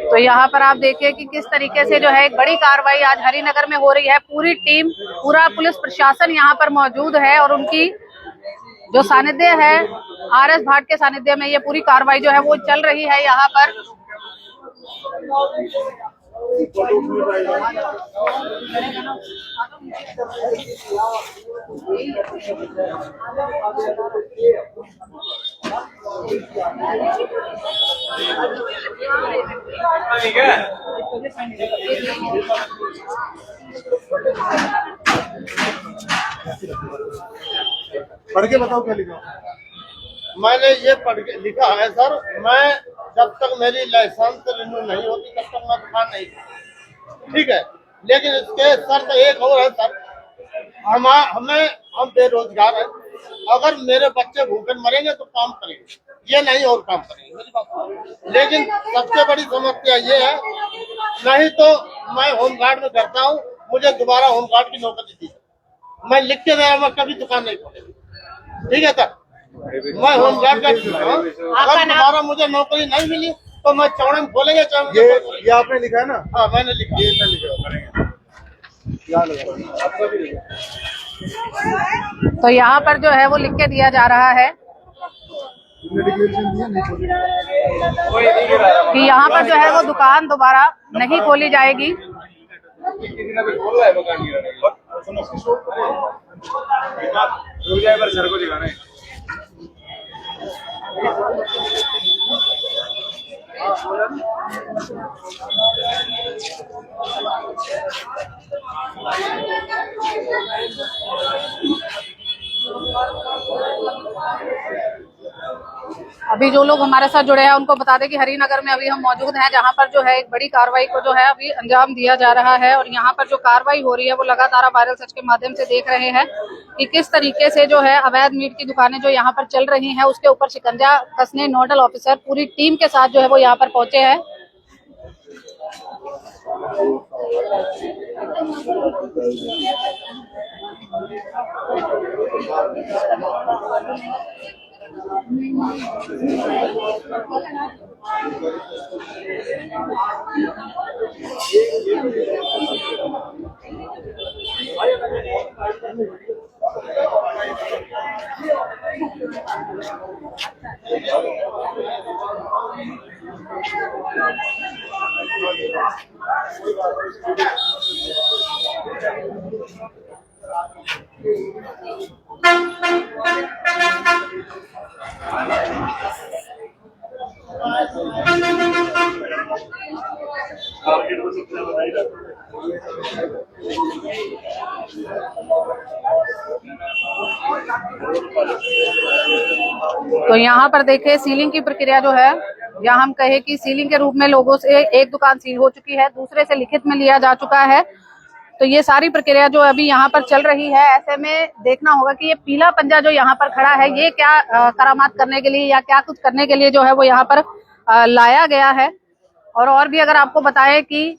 तो यहाँ पर आप देखिए कि किस तरीके से जो है एक बड़ी कार्रवाई आज हरिनगर में हो रही है। पूरी टीम, पूरा पुलिस प्रशासन यहाँ पर मौजूद है और उनकी जो सानिध्य है, RS भाट के सानिध्य में ये पूरी कार्रवाई जो है वो चल रही है यहाँ पर। ठीक है। पढ़ के बताओ क्या लिखा। मैंने ये पढ़ के लिखा है सर, मैं जब तक मेरी लाइसेंस रिन्यू नहीं होती तब तक मैं दुकान नहीं, ठीक है, लेकिन इसके शर्त एक और है सर, हम बेरोजगार हैं, अगर मेरे बच्चे भूखे मरेंगे तो काम करेंगे, ये नहीं और काम करेंगे, मेरी बात। लेकिन सबसे बड़ी समस्या ये है, नहीं तो मैं होमगार्ड में करता हूँ, मुझे दोबारा होमगार्ड की नौकरी दी, मैं लिख के दे रहा, मैं कभी दुकान नहीं खोलेगी, ठीक है सर। मैं होमगार्ड का अगर दोबारा मुझे नौकरी नहीं मिली तो मैं चौड़े में खोलेंगे। ये आपने लिखा है ना? हाँ मैंने लिखा। ये मैं लिखा करेंगे। तो यहाँ पर जो है वो लिख के दिया जा रहा है कि यहाँ पर जो है वो दुकान दोबारा नहीं खोली जाएगी। किसी ने भी बोल रहा है मकान गिराने का। सुनो रुक जाए पर सर को दिखाना है। अभी जो लोग हमारे साथ जुड़े हैं उनको बता दें कि हरिनगर में अभी हम मौजूद हैं, जहां पर जो है एक बड़ी कार्रवाई को जो है अभी अंजाम दिया जा रहा है। और यहां पर जो कार्रवाई हो रही है वो लगातार वायरल सच के माध्यम से देख रहे हैं कि किस तरीके से जो है अवैध मीट की दुकानें जो यहां पर चल रही हैं उसके ऊपर शिकंजा कसने नोडल ऑफिसर पूरी टीम के साथ जो है वो यहाँ पर पहुंचे हैं। तो यहाँ पर देखिए सीलिंग की प्रक्रिया जो है, या हम कहे कि सीलिंग के रूप में लोगों से एक दुकान सील हो चुकी है, दूसरे से लिखित में लिया जा चुका है। तो ये सारी प्रक्रिया जो अभी यहाँ पर चल रही है, ऐसे में देखना होगा कि ये पीला पंजा जो यहाँ पर खड़ा है ये क्या करामात करने के लिए या क्या कुछ करने के लिए जो है वो यहाँ पर लाया गया है। और भी अगर आपको बताएं कि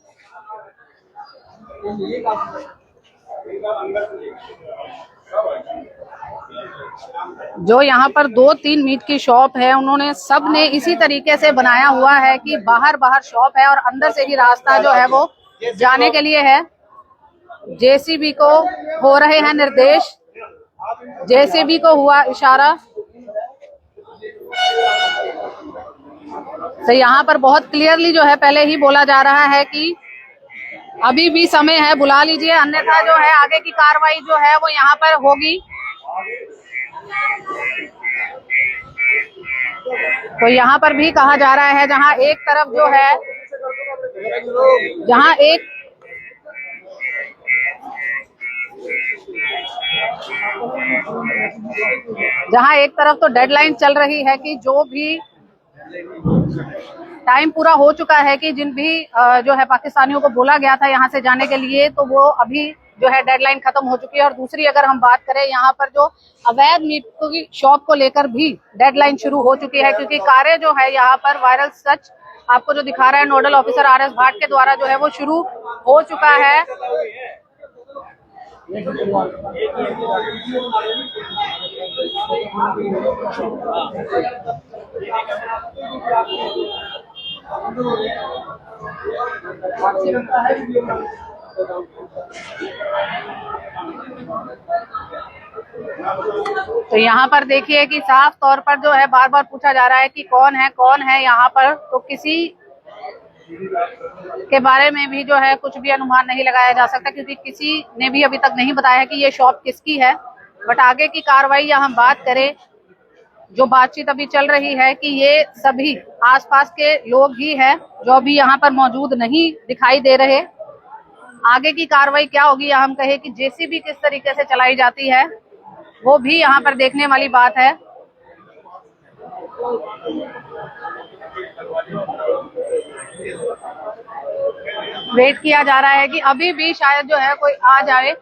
जो यहाँ पर 2-3 मीट की शॉप है, उन्होंने सब ने इसी तरीके से बनाया हुआ है कि बाहर शॉप है और अंदर से ही रास्ता जो है वो जाने के लिए है। जेसीबी को हो रहे हैं निर्देश, जेसीबी को हुआ इशारा। तो यहाँ पर बहुत क्लियरली जो है पहले ही बोला जा रहा है कि अभी भी समय है, बुला लीजिए, अन्यथा जो है आगे की कार्रवाई जो है वो यहाँ पर होगी। तो यहाँ पर भी कहा जा रहा है जहाँ एक तरफ जो है, जहाँ एक तरफ तो डेडलाइन चल रही है कि जो भी टाइम पूरा हो चुका है कि जिन भी जो है पाकिस्तानियों को बोला गया था यहाँ से जाने के लिए, तो वो अभी जो है डेडलाइन खत्म हो चुकी है। और दूसरी अगर हम बात करें यहाँ पर जो अवैध मीट की शॉप को लेकर भी डेडलाइन शुरू हो चुकी है, क्योंकि कार्य जो है यहाँ पर वायरल सच आपको जो दिखा रहा है नोडल ऑफिसर आर.एस. भाट के द्वारा जो है वो शुरू हो चुका है। तो यहाँ पर देखिए कि साफ तौर पर जो है बार बार पूछा जा रहा है कि कौन है यहाँ पर, तो किसी के बारे में भी जो है कुछ भी अनुमान नहीं लगाया जा सकता, क्योंकि किसी ने भी अभी तक नहीं बताया कि ये शॉप किसकी है। बट आगे की कार्रवाई या हम बात करें, जो बातचीत अभी चल रही है कि ये सभी आसपास के लोग ही हैं जो अभी यहाँ पर मौजूद नहीं दिखाई दे रहे। आगे की कार्रवाई क्या होगी, या हम कहें कि जेसीबी किस तरीके से चलाई जाती है, वो भी यहाँ पर देखने वाली बात है। वेट किया जा रहा है कि अभी भी शायद जो है कोई आ जाए।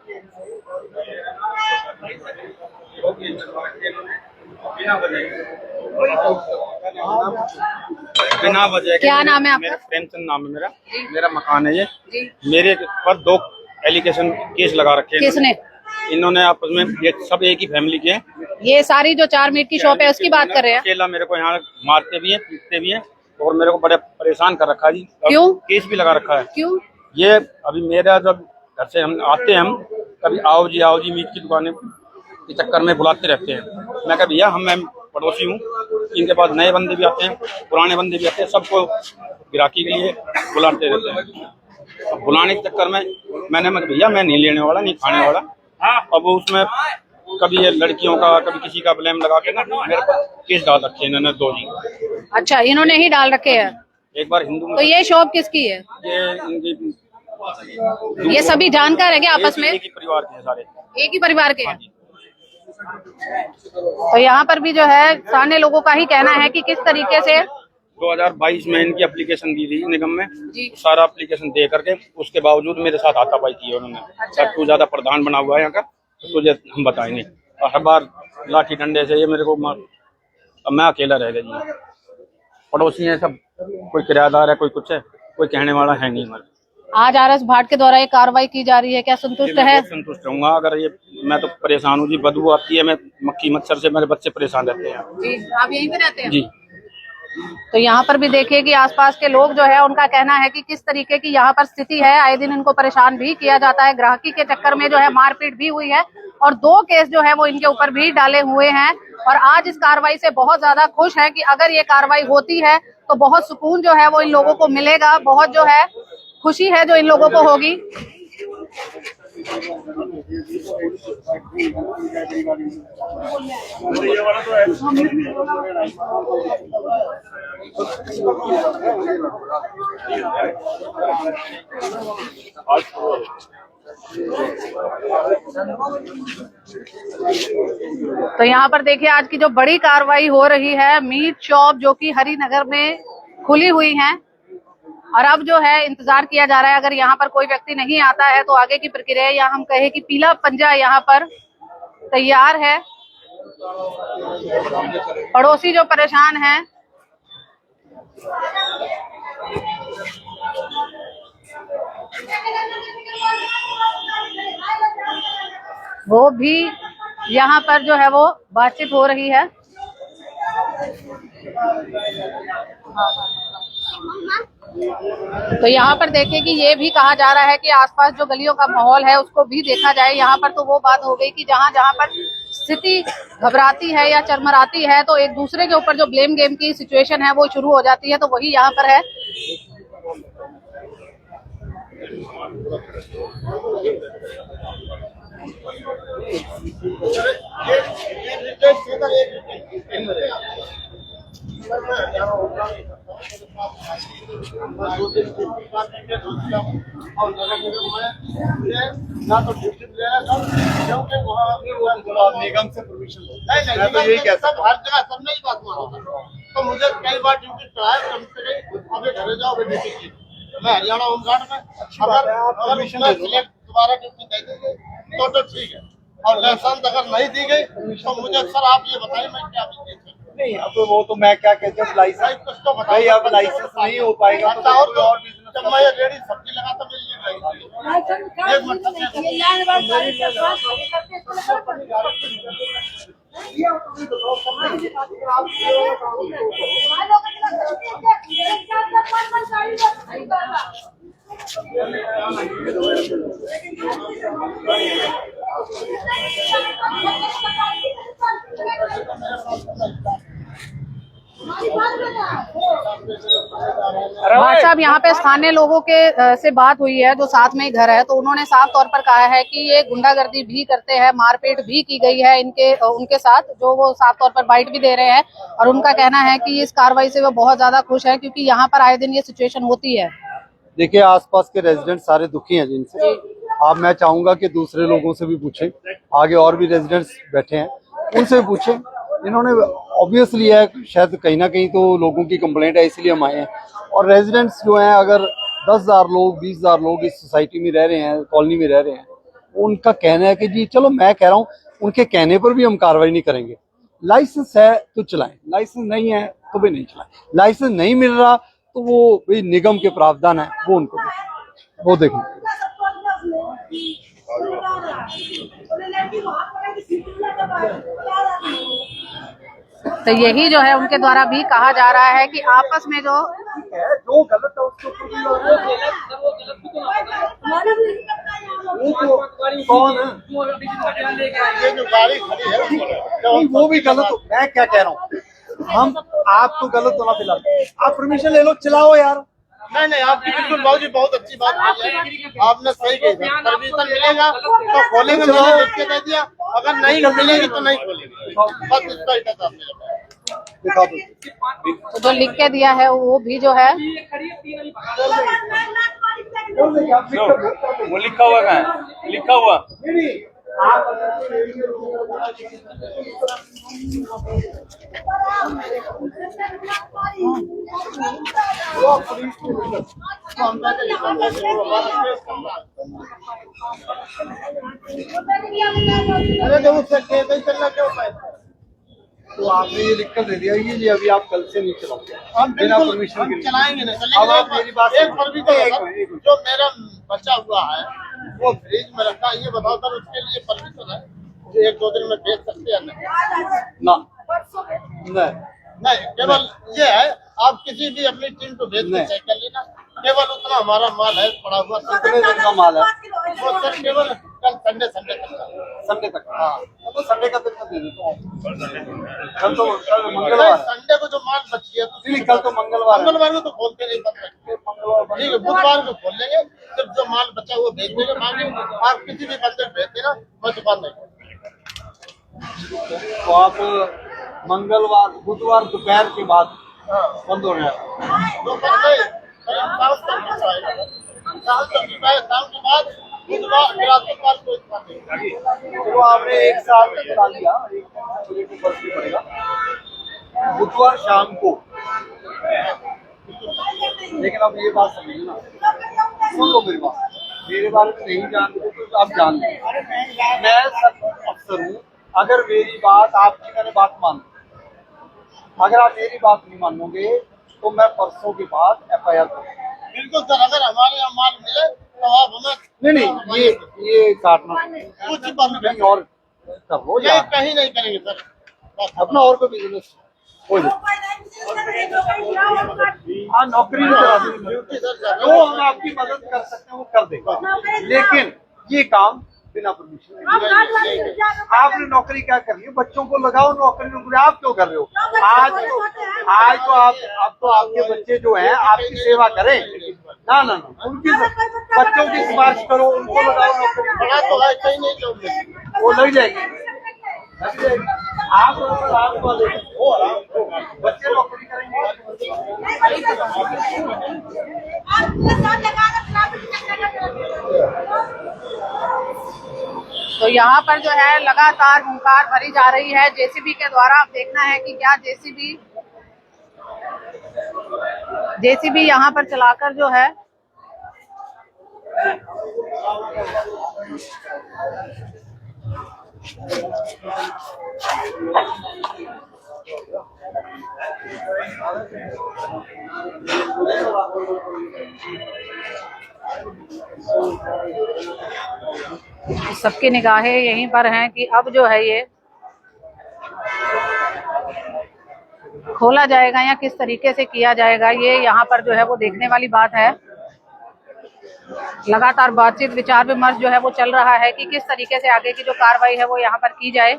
बिना वजह के। क्या नाम है आपका? प्रेमचंद नाम है मेरा मकान है ये। मेरे पर 2 एलिगेशन केस लगा रखे हैं। किसने? इन्होंने आपस में, ये सब एक ही फैमिली के हैं। ये सारी जो 4 मीट की शॉप है उसकी बात कर रहे हैं। अकेला मेरे को यहाँ मारते भी हैं, पीटते भी हैं और मेरे को बड़े परेशान कर रखा है जी। क्यों? केस भी लगा रखा है। क्यों? ये अभी मेरा जब घर से हम आते हैं, हम कभी आओ जी मीट की दुकानें के चक्कर में बुलाते रहते हैं। मैं कहा भैया मैं पड़ोसी हूँ, इनके पास नए बंदे भी आते हैं, पुराने बंदे भी आते हैं, सबको गिराकी के लिए बुलाते रहते हैं। अब बुलाने के चक्कर में मैंने भैया मैं नहीं लेने वाला, नहीं खाने वाला। अब उसमें कभी ये लड़कियों का कभी किसी का ब्लेम लगा के ना मेरे पर केस डाल रखे इन्होंने 2 जी। अच्छा, इन्होंने ही डाल रखे हैं। एक बार हिंदू, तो ये शॉप किसकी है? ये सभी जानकार है क्या आपस में? एक ही परिवार के हैं सारे, एक ही परिवार के हैं। तो यहाँ पर भी जो है स्थानीय लोगों का ही कहना है कि किस तरीके से 2022 में इनकी एप्लीकेशन दी थी निगम में जी। सारा एप्लीकेशन दे करके उसके बावजूद मेरे साथ हाथापाई की है उन्होंने। अच्छा। तू ज्यादा प्रधान बना हुआ है यहाँ का, तुझे हम बताएंगे। और हर बार लाठी डंडे से ये मेरे को मार, अब मैं अकेला रह गया जी। पड़ोसी हैं सब, कोई किराएदार है, कोई कुछ है, कोई कहने वाला है नहीं हमारे। आज RS भाट के द्वारा ये कार्रवाई की जा रही है, क्या संतुष्ट है? संतुष्ट रहूंगा। अगर ये मैं तो परेशान हूँ जी, बदबू आती है, मैं मक्खी मच्छर से मेरे बच्चे परेशान रहते हैं जी। आप यहीं पे रहते हैं? जी। तो यहाँ पर भी देखिए कि आसपास के लोग जो है उनका कहना है कि किस तरीके की यहाँ पर स्थिति है। आए दिन इनको परेशान भी किया जाता है, ग्राहकी के चक्कर में जो है मारपीट भी हुई है और 2 केस जो है वो इनके ऊपर भी डाले हुए हैं। और आज इस कार्रवाई से बहुत ज्यादा खुश है कि अगर ये कार्रवाई होती है तो बहुत सुकून जो है वो इन लोगों को मिलेगा, बहुत जो है खुशी है जो इन लोगों को होगी। तो यहाँ पर देखिए आज की जो बड़ी कार्रवाई हो रही है, मीट शॉप जो कि हरिनगर में खुली हुई है और अब जो है इंतजार किया जा रहा है अगर यहाँ पर कोई व्यक्ति नहीं आता है तो आगे की प्रक्रिया या हम कहे कि पीला पंजा यहाँ पर तैयार है। पड़ोसी जो परेशान हैं वो भी यहाँ पर जो है वो बातचीत हो रही है। तो यहाँ पर देखिए कि ये भी कहा जा रहा है कि आसपास जो गलियों का माहौल है उसको भी देखा जाए। यहाँ पर तो वो बात हो गई कि जहाँ जहाँ पर स्थिति घबराती है या चरमराती है तो एक दूसरे के ऊपर जो ब्लेम गेम की सिचुएशन है वो शुरू हो जाती है, तो वही यहाँ पर है। निगम से परमिशन नहीं, तो यही कहता सब हर जगह सब नहीं बात मानो। तो मुझे कई बार ड्यूटी कराया, कम से कम अभी घरे जाओ ड्यूटी की। मैं हरियाणा होमगार्ड में अगर दोबारा ड्यूटी दे देंगे तो ठीक है, और लाइसेंस अगर नहीं दी गई तो मुझे सर आप ये बताइए मैं क्या नहीं। अब वो तो मैं क्या कहता हूँ, लाइसेंस कुछ तो भाई अब लाइसेंस नहीं हो पाएगा तो और जब मैं रेडी सब्जी लगाता मेरी एक भाट साहब, यहाँ पे स्थानीय लोगों के से बात हुई है जो साथ में ही घर है, तो उन्होंने साफ तौर पर कहा है कि ये गुंडागर्दी भी करते हैं, मारपीट भी की गई है उनके साथ, जो वो साफ तौर पर बाइट भी दे रहे हैं। और उनका कहना है कि इस कार्रवाई से वो बहुत ज्यादा खुश है क्योंकि यहाँ पर आए दिन ये सिचुएशन होती है। देखिए आसपास के रेजिडेंट सारे दुखी हैं जिनसे। अब मैं चाहूंगा कि दूसरे लोगों से भी पूछें, आगे और भी रेजिडेंट्स बैठे हैं उनसे भी पूछें। इन्होंने ऑब्वियसली है शायद कहीं ना कहीं तो लोगों की कंप्लेंट है इसलिए हम आए हैं। और रेजिडेंट्स जो हैं अगर 10,000 लोग 20,000 लोग इस सोसाइटी में रह रहे हैं, कॉलोनी में रह रहे हैं, उनका कहना है कि जी चलो मैं कह रहा हूँ उनके कहने पर भी हम कार्रवाई नहीं करेंगे। लाइसेंस है तो चलाएं, लाइसेंस नहीं है तो भी नहीं चलाएं। लाइसेंस नहीं मिल रहा तो वो भाई निगम के प्रावधान है वो उनको वो देखें। तो यही जो है उनके द्वारा भी कहा जा रहा है कि आपस में जो गलत है उसको वो तो कौन है? ये जो गाड़ी खड़ी है नहीं, वो भी गलत हो। मैं क्या कह रहा हूँ, हम आपको गलत होना फिलहाल, आप परमिशन ले लो, चलाओ यार। नहीं, आपकी बिल्कुल बाबूजी बहुत अच्छी बात कही है, आपने सही कही। परमिशन मिलेगा तो खोलेंगे, मैंने लिख के दे दिया, अगर नहीं मिलेगी तो नहीं खोलेंगे, बस इसका ही था मेरे पास। दिखा दो। तो जो लिख के दिया है वो भी जो है वो लिखा हुआ कहाँ है? लिखा हुआ अरे जब उससे कैसे चलना क्या होता है? तो आपने ये लिख कर दे दिया, ये अभी आप कल से नहीं चलाओगे, हम बिना बिल्कुल परमिशन हम के। चलाएंगे ना, अब आप मेरी बात एक सुनो। परमिशन एक सर, मिनट। जो मेरा बचा हुआ है वो फ्रिज में रखा है, ये बताओ सर उसके लिए परमिशन है? मुझे 1-2 दिन में भेज सकते हैं नहीं? ना नहीं, नहीं, केवल ये है आप किसी भी अपनी टीम को भेज के नहीं। चेक कर लेना, केवल उतना हमारा माल है पड़ा हुआ, कितने दिन का माल है? वो सर केवल कल संडे तक का। संडे तक। हाँ, तो संडे का दिन मैं दे देता हूँ। कल नहीं, मंगलवार, संडे को जो माल बची है तो नहीं, कल तो मंगलवार है। मंगलवार को तो खोलते नहीं, बंद रखेंगे। ठीक है, बुधवार को खोल लेंगे, जब जो माल बचा हुआ भेज देंगे मांगे, आप किसी भी बंदे को भेज देना, मैं दुकान नहीं खोलूंगा। तो आप मंगलवार बुधवार दोपहर के बाद बंद हो जाएगा। दोपहर नहीं, करीब शाम तक होता है, शाम तक होता है, शाम के बाद बुधवार बृहस्पतिवार को दुकान नहीं। तो आपने एक साल तक चला लिया, एक मुझे को फर्क नहीं पड़ेगा। बुधवार शाम को, लेकिन अब ये बात समझिए ना, सुन लो मेरी बात, मेरे बारे में नहीं जानते तो आप जान लो, मैं सब अफसर हूँ। अगर मेरी बात, आपकी मैंने बात मान ली, अगर आप मेरी बात नहीं मानोगे तो मैं परसों के बाद FIR करूँगा। बिल्कुल सर, अगर हमारे यहाँ माल मिले तो आप हमें नहीं, ये काटना कुछ बात कहीं और कर लो नहीं, या कहीं नहीं करेंगे सर, अपना और कोई बिजनेस हो जाए। हाँ, नौकरी भी करा देंगे, ड्यूटी सर जो हम आपकी मदद कर सकते हैं वो कर देंगे, लेकिन ये काम बिना परमिशन। आपने नौकरी क्या कर रही है? बच्चों को लगाओ नौकरी, आप क्यों कर रहे हो? आज तो आप, अब तो आपके बच्चे जो हैं आपकी सेवा करें ना, उनकी बच्चों की सिफारिश करो, उनको लगाओ नौकरी। बड़ा तो है, कहीं नहीं जॉब मिलेगी। वो लग जाएगी। आप आराम वाले बच्चे नौकरी करेंगे। तो यहाँ पर जो है लगातार हुंकार भरी जा रही है जेसीबी के द्वारा। अब देखना है कि क्या जेसीबी यहाँ पर चलाकर जो है सबकी निगाहें यहीं पर हैं कि अब जो है ये खोला जाएगा या किस तरीके से किया जाएगा, ये यहाँ पर जो है वो देखने वाली बात है। लगातार बातचीत विचार विमर्श जो है वो चल रहा है कि किस तरीके से आगे की जो कार्रवाई है वो यहाँ पर की जाए।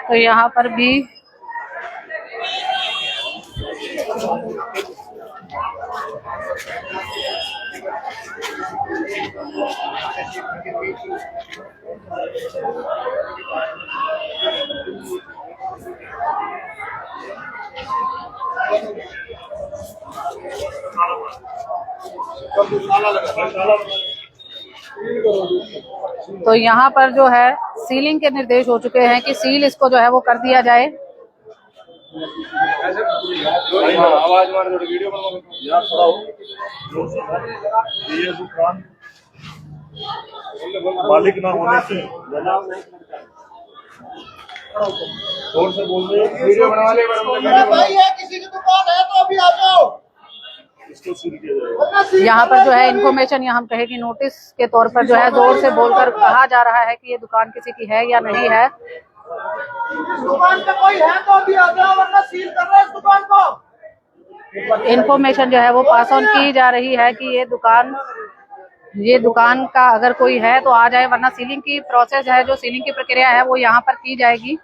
तो यहाँ पर भी तो यहाँ पर जो है सीलिंग के निर्देश हो चुके हैं कि सील इसको जो है वो कर दिया जाए। आवाज मार थोड़ी वीडियो बनाओ यार, खड़ा हो। ये दुकान मालिक ना होने से जोर से बोल रहे हैं, वीडियो बना ले। भाई ये किसी की दुकान है तो अभी आ जाओ। इसको सील किया जाएगा। यहाँ पर जो है इन्फॉर्मेशन या हम कहे कि नोटिस के तौर पर जो है जोर से बोलकर कहा जा रहा है कि ये दुकान किसी की है या नहीं है। दुकान पे कोई है तो अभी आ जाओ, वरना सील कर रहे हैं इस दुकान को। इन्फॉर्मेशन जो है वो पास ऑन की जा रही है कि ये दुकान का अगर कोई है तो आ जाए, वरना सीलिंग की प्रोसेस है, जो सीलिंग की प्रक्रिया है वो यहाँ पर की जाएगी।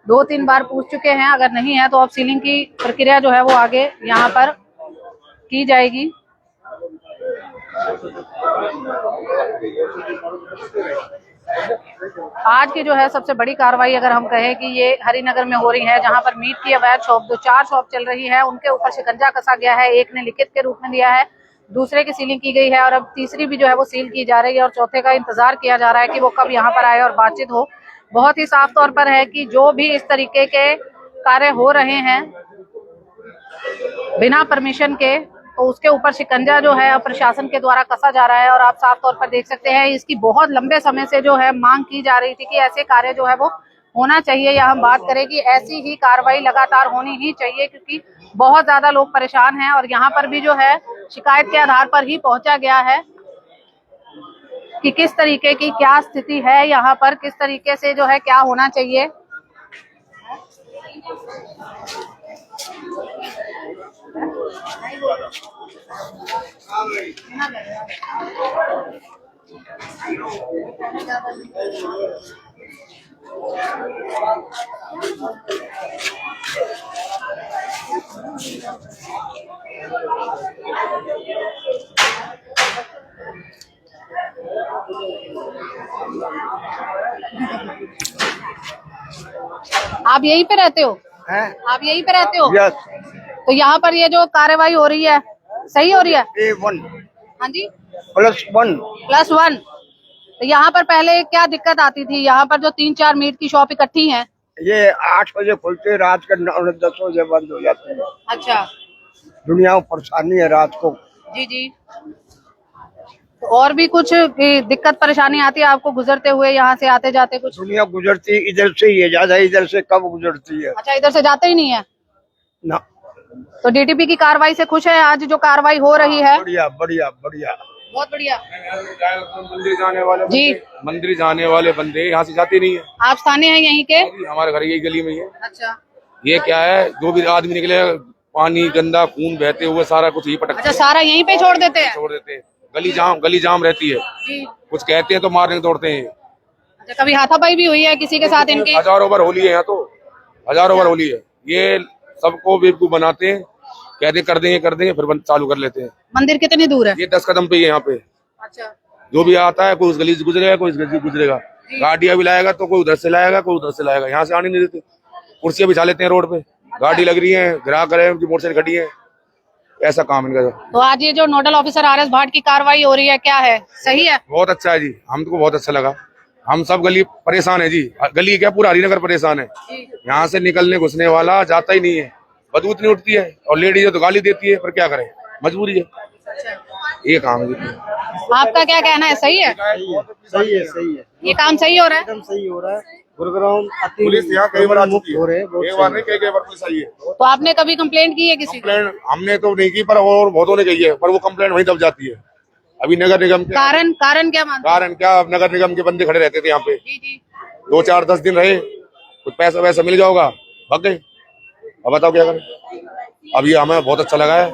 2-3 बार पूछ चुके हैं, अगर नहीं है तो अब सीलिंग की प्रक्रिया जो है वो आगे यहाँ पर की जाएगी। आज की जो है सबसे बड़ी कार्रवाई अगर हम कहें कि ये हरिनगर में हो रही है, जहां पर मीट की अवैध शॉप 4 शॉप चल रही है, उनके ऊपर शिकंजा कसा गया है। एक ने लिखित के रूप में दिया है, दूसरे की सीलिंग की गई है और अब तीसरी भी जो है वो सील की जा रही है और चौथे का इंतजार किया जा रहा है कि वो कब यहाँ पर आए और बातचीत हो। बहुत ही साफ तौर पर है कि जो भी इस तरीके के कार्य हो रहे हैं बिना परमिशन के, तो उसके ऊपर शिकंजा जो है प्रशासन के द्वारा कसा जा रहा है। और आप साफ तौर पर देख सकते हैं इसकी बहुत लंबे समय से जो है मांग की जा रही थी कि ऐसे कार्य जो है वो होना चाहिए, या हम बात करें कि ऐसी ही कार्रवाई लगातार होनी ही चाहिए, क्योंकि बहुत ज्यादा लोग परेशान हैं। और यहाँ पर भी जो है शिकायत के आधार पर ही पहुंचा गया है कि किस तरीके की क्या स्थिति है यहाँ पर, किस तरीके से जो है क्या होना चाहिए। आप यहीं पे रहते हो? आप यहीं पे रहते हो? यस। तो यहाँ पर ये जो कार्रवाई हो रही है सही हो रही है? A1 हाँ जी, +1 +1। तो यहाँ पर पहले क्या दिक्कत आती थी? यहाँ पर जो 3-4 मीट की शॉप इकट्ठी हैं। ये 8 बजे खुलते, रात के 9-10 बजे बंद हो जाते हैं। अच्छा, दुनिया में परेशानी है रात को। जी जी। तो और भी कुछ दिक्कत परेशानी आती है आपको गुजरते हुए, यहाँ से आते जाते कुछ? दुनिया गुजरती इधर से ही है, ज्यादा इधर से कब गुजरती है? अच्छा, इधर से जाते ही नहीं है ना। तो डीटीपी की कार्रवाई से खुश है? आज जो कार्रवाई हो रही है बढ़िया बढ़िया बढ़िया, बहुत बढ़िया। मंदिर जाने वाले जी, मंदिर जाने वाले बंदे यहाँ से जाते नहीं है। आप स्थानीय हैं यहीं के? हमारे घर यही गली में ही है। अच्छा ये क्या है, जो भी आदमी निकले पानी गंदा खून बहते हुए सारा कुछ ही पटक अच्छा, सारा यहीं पे छोड़ देते हैं? छोड़ देते हैं। गली जाम रहती है, जी। कुछ कहते हैं तो मारने दौड़ते हैं। अच्छा, कभी हाथापाई भी हुई है किसी के साथ इनकी? हजारों बार होली है यहाँ तो, हजारों बार होली है। ये सबको बेवकूफ बनाते हैं, कहते कर देंगे फिर चालू कर लेते हैं। मंदिर कितनी दूर है? ये 10 कदम पे ही है यहाँ पे। अच्छा, जो भी आता है कोई उस गली से गुजरेगा, कोई इस गली से गुजरेगा। गाड़ियां भी लाएगा तो कोई उधर से लाएगा, कोई उधर से लाएगा। यहाँ से आने नहीं देते, कुर्सियां बिछा लेते हैं रोड पे। गाड़ी लग रही है, ग्राहक रहे, मोटरसाइकिल खड़ी है, ऐसा काम इनका। तो आज ये जो नोडल ऑफिसर RS भाट की कार्रवाई हो रही है, क्या है, सही है? बहुत अच्छा है जी, हमको बहुत अच्छा लगा। हम सब गली परेशान है जी, गली क्या पूरा हरिनगर परेशान है। यहाँ से निकलने घुसने वाला जाता ही नहीं है, बदबू इतनी उठती है और लेडीज तो गाली देती है, पर क्या करें, मजबूरी है। ये काम है जी। आपका क्या कहना है, सही है? सही है सही है, ये काम सही हो रहा है? एकदम सही हो रहा है। गुरुग्राम पुलिस यहाँ कई बार आ चुकी हो रहे है, हैं, बहुत एक बार नहीं कई बार पुलिस आई है। तो आपने कभी कंप्लेंट की है किसी को? कंप्लेंट हमने तो नहीं की, पर और बहुतों ने की है, पर वो कंप्लेंट वहीं दब जाती है। अभी नगर निगम के कारण क्या मानते हैं? कारण क्या, नगर निगम के बंदे खड़े रहते थे यहाँ पे, जी जी। 2-4-10 दिन रहे, कुछ पैसा वैसा मिल गया होगा, भाग गए। अब बताओ क्या करें। अब ये हमें बहुत अच्छा लगा है,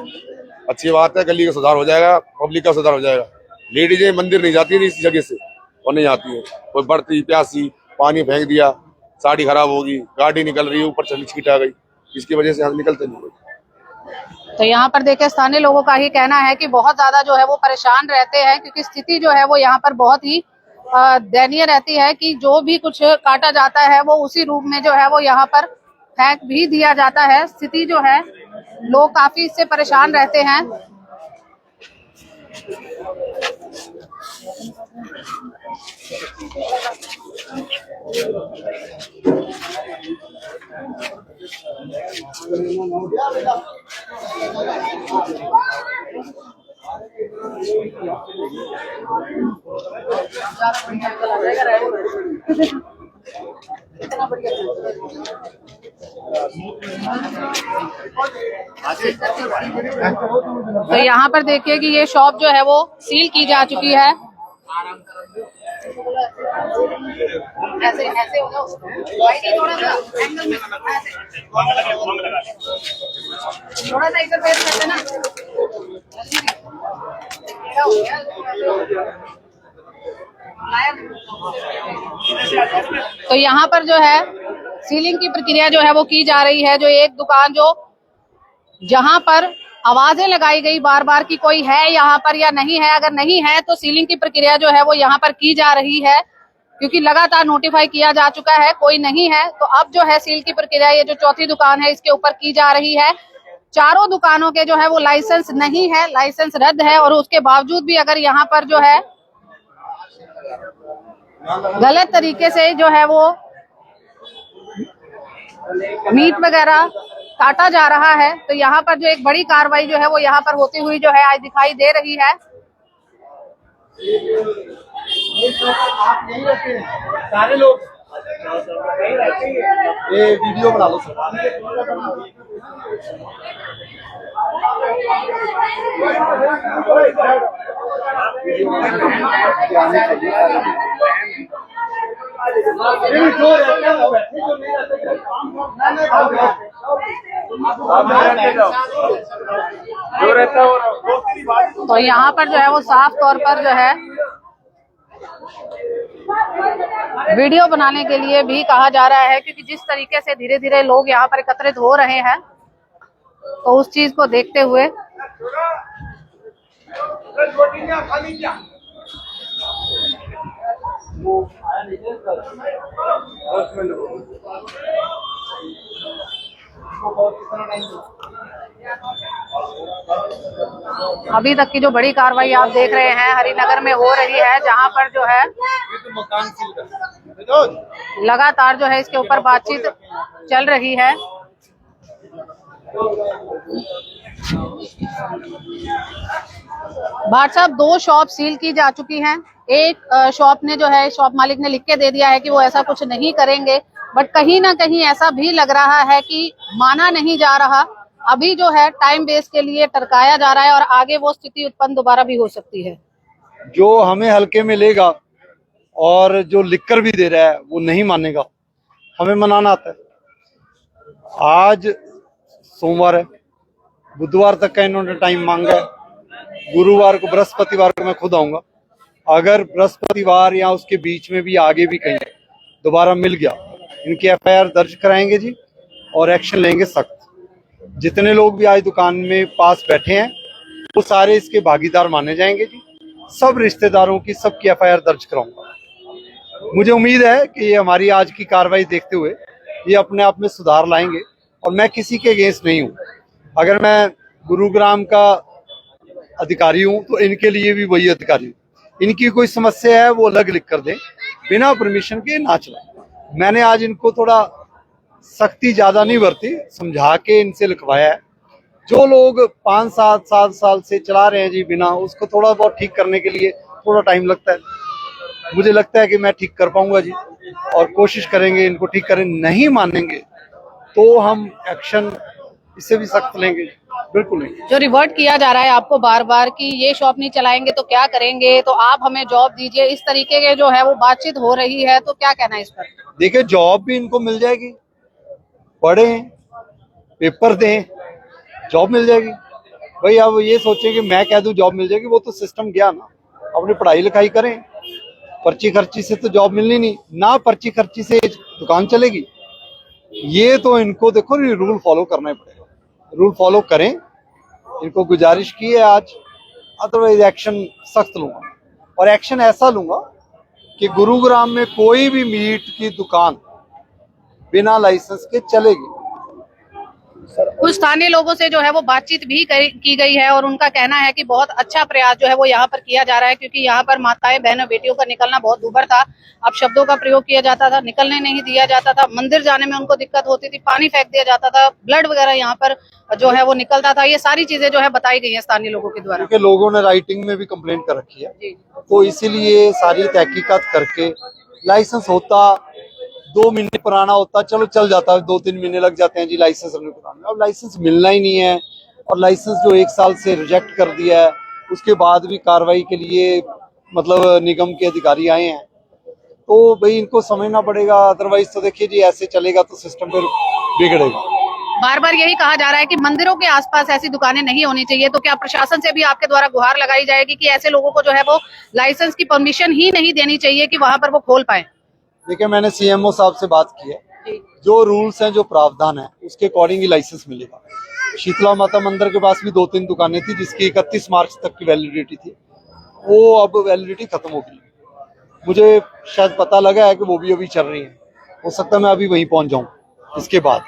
अच्छी बात है, गली का सुधार हो जाएगा, पब्लिक का सुधार हो जाएगा। लेडीजें मंदिर नहीं जाती है इस जगह से, और नहीं जाती है। कोई बढ़ती प्यासी पानी फेंक दिया, साड़ी खराब होगी, गाड़ी निकल रही है, ऊपर से छीट आ गई, इसकी वजह से हम निकलते नहीं। तो यहाँ पर देखिए स्थानीय लोगों का ही कहना है कि बहुत ज्यादा जो है वो परेशान रहते हैं, क्योंकि स्थिति जो है वो यहाँ पर बहुत ही दयनीय रहती है कि जो भी कुछ काटा जाता है वो उसी रूप में जो है वो यहाँ पर फेंक भी दिया जाता है। स्थिति जो है लोग काफी इससे परेशान रहते हैं। तो यहाँ पर देखिए कि ये शॉप जो है वो सील की जा चुकी है। ऐसे ऐसे होगा उसको थोड़ा सा एंगल में थोड़ा सा इधर फेस करते ना। तो यहाँ पर जो है सीलिंग की प्रक्रिया जो है वो की जा रही है। जो एक दुकान जो जहां पर आवाजें लगाई गई बार बार कि कोई है यहाँ पर या नहीं है, अगर नहीं है तो सीलिंग की प्रक्रिया जो है वो यहाँ पर की जा रही है, क्योंकि लगातार नोटिफाई किया जा चुका है कोई नहीं है। तो अब जो है सील की प्रक्रिया ये जो चौथी दुकान है इसके ऊपर की जा रही है। चारों दुकानों के जो है वो लाइसेंस नहीं है, लाइसेंस रद्द है, और उसके बावजूद भी अगर यहाँ पर जो है गलत तरीके से जो है वो मीट वगैरह काटा जा रहा है, तो यहाँ पर जो एक बड़ी कार्रवाई जो है वो यहाँ पर होती हुई जो है आज दिखाई दे रही है। आप यहीं रहते हैं सारे लोग? ये वीडियो बना लो सर। तो यहाँ पर जो है वो साफ तौर पर जो है वीडियो बनाने के लिए भी कहा जा रहा है, क्योंकि जिस तरीके से धीरे धीरे लोग यहाँ पर एकत्रित हो रहे हैं तो उस चीज को देखते हुए अभी तक की जो बड़ी कार्रवाई आप देख रहे हैं हरिनगर में हो रही है, जहां पर जो है लगातार जो है इसके ऊपर बातचीत चल रही है। भाट साहब, 2 शॉप सील की जा चुकी हैं। एक शॉप ने जो है शॉप मालिक ने लिख के दे दिया है कि वो ऐसा कुछ नहीं करेंगे, बट कहीं ना कहीं ऐसा भी लग रहा है कि माना नहीं जा रहा। अभी जो है टाइम बेस के लिए टरकाया जा रहा है और आगे वो स्थिति उत्पन्न दोबारा भी हो सकती है। जो हमें हल्के में लेगा और जो लिखकर भी दे रहा है वो नहीं मानेगा, हमें मनाना आता है। आज सोमवार है, बुधवार तक का इन्होंने टाइम मांगा है, गुरुवार को बृहस्पतिवार को मैं खुद आऊंगा। अगर बृहस्पतिवार या उसके बीच में भी आगे भी कहीं दोबारा मिल गया, इनकी एफआईआर दर्ज कराएंगे जी और एक्शन लेंगे सख्त। जितने लोग भी आज दुकान में पास बैठे हैं वो सारे इसके भागीदार माने जाएंगे जी। सब रिश्तेदारों की सबकी एफआईआर दर्ज कराऊंगा। मुझे उम्मीद है कि ये हमारी आज की कार्रवाई देखते हुए ये अपने आप में सुधार लाएंगे, और मैं किसी के अगेंस्ट नहीं हूँ। अगर मैं गुरुग्राम का अधिकारी हूँ तो इनके लिए भी वही अधिकारी हूँ। इनकी कोई समस्या है वो अलग लिख कर दें, बिना परमिशन के ना चलाएं। मैंने आज इनको थोड़ा सख्ती ज्यादा नहीं बरती, समझा के इनसे लिखवाया है। जो लोग 5-7 साल से चला रहे हैं जी बिना, उसको थोड़ा बहुत ठीक करने के लिए थोड़ा टाइम लगता है। मुझे लगता है कि मैं ठीक कर पाऊंगा जी, और कोशिश करेंगे इनको ठीक करें। नहीं मानेंगे तो हम एक्शन इससे भी सख्त लेंगे, बिल्कुल नहीं। जो रिवर्ट किया जा रहा है आपको बार बार कि ये शॉप नहीं चलाएंगे तो क्या करेंगे, तो आप हमें जॉब दीजिए, इस तरीके के जो है वो बातचीत हो रही है, तो क्या कहना है इस पर? देखिए, जॉब भी इनको मिल जाएगी, पढ़ें, पेपर दें, जॉब मिल जाएगी। भाई अब ये सोचें कि मैं कह दूं जॉब मिल जाएगी, वो तो सिस्टम गया ना। अपनी पढ़ाई लिखाई करें, पर्ची खर्ची से तो जॉब मिलनी नहीं ना, पर्ची खर्ची से दुकान चलेगी। ये तो इनको देखो रूल फॉलो करना ही पड़ेगा, रूल फॉलो करें। इनको गुजारिश की है आज, अदरवाइज एक्शन सख्त लूंगा, और एक्शन ऐसा लूंगा कि गुरुग्राम में कोई भी मीट की दुकान बिना लाइसेंस के चलेगी। कुछ स्थानीय लोगों से जो है वो बातचीत भी की गई है और उनका कहना है कि बहुत अच्छा प्रयास जो है वो यहाँ पर किया जा रहा है, क्योंकि यहाँ पर माताएं बहनों बेटियों का निकलना बहुत दूभर था। अब शब्दों का प्रयोग किया जाता था, निकलने नहीं दिया जाता था, मंदिर जाने में उनको दिक्कत होती थी, पानी फेंक दिया जाता था, ब्लड वगैरह यहाँ पर जो है वो निकलता था। ये सारी चीजें जो है बताई गई है स्थानीय लोगों के द्वारा। क्योंकि लोगों ने राइटिंग में भी कंप्लेंट कर रखी है, तो इसीलिए सारी तहकीकात करके लाइसेंस होता 2 महीने पुराना होता, चलो चल जाता है, 2-3 महीने लग जाते हैं जी लाइसेंस पुराना। अब लाइसेंस मिलना ही नहीं है, और लाइसेंस जो 1 साल से रिजेक्ट कर दिया है, उसके बाद भी कार्रवाई के लिए मतलब निगम के अधिकारी आए हैं, तो भाई इनको समझना पड़ेगा। अदरवाइज तो देखिए जी ऐसे चलेगा तो सिस्टम फिर बिगड़ेगा। बार बार यही कहा जा रहा है कि मंदिरों के आसपास ऐसी दुकानें नहीं होनी चाहिए, तो क्या प्रशासन से भी आपके द्वारा गुहार लगाई जाएगी कि ऐसे लोगों को जो है वो लाइसेंस की परमिशन ही नहीं देनी चाहिए कि वहां पर वो खोल पाए? देखिए मैंने सीएमओ साहब से बात की है, जो रूल्स हैं जो प्रावधान है उसके अकॉर्डिंग ही लाइसेंस मिलेगा। शीतला माता मंदिर के पास भी 2-3 दुकानें थी जिसकी 31 मार्च तक की वैलिडिटी थी, वो अब वैलिडिटी खत्म हो गई। मुझे शायद पता लगा है कि वो भी अभी चल रही है, हो सकता है मैं अभी वहीं पहुंच जाऊं। इसके बाद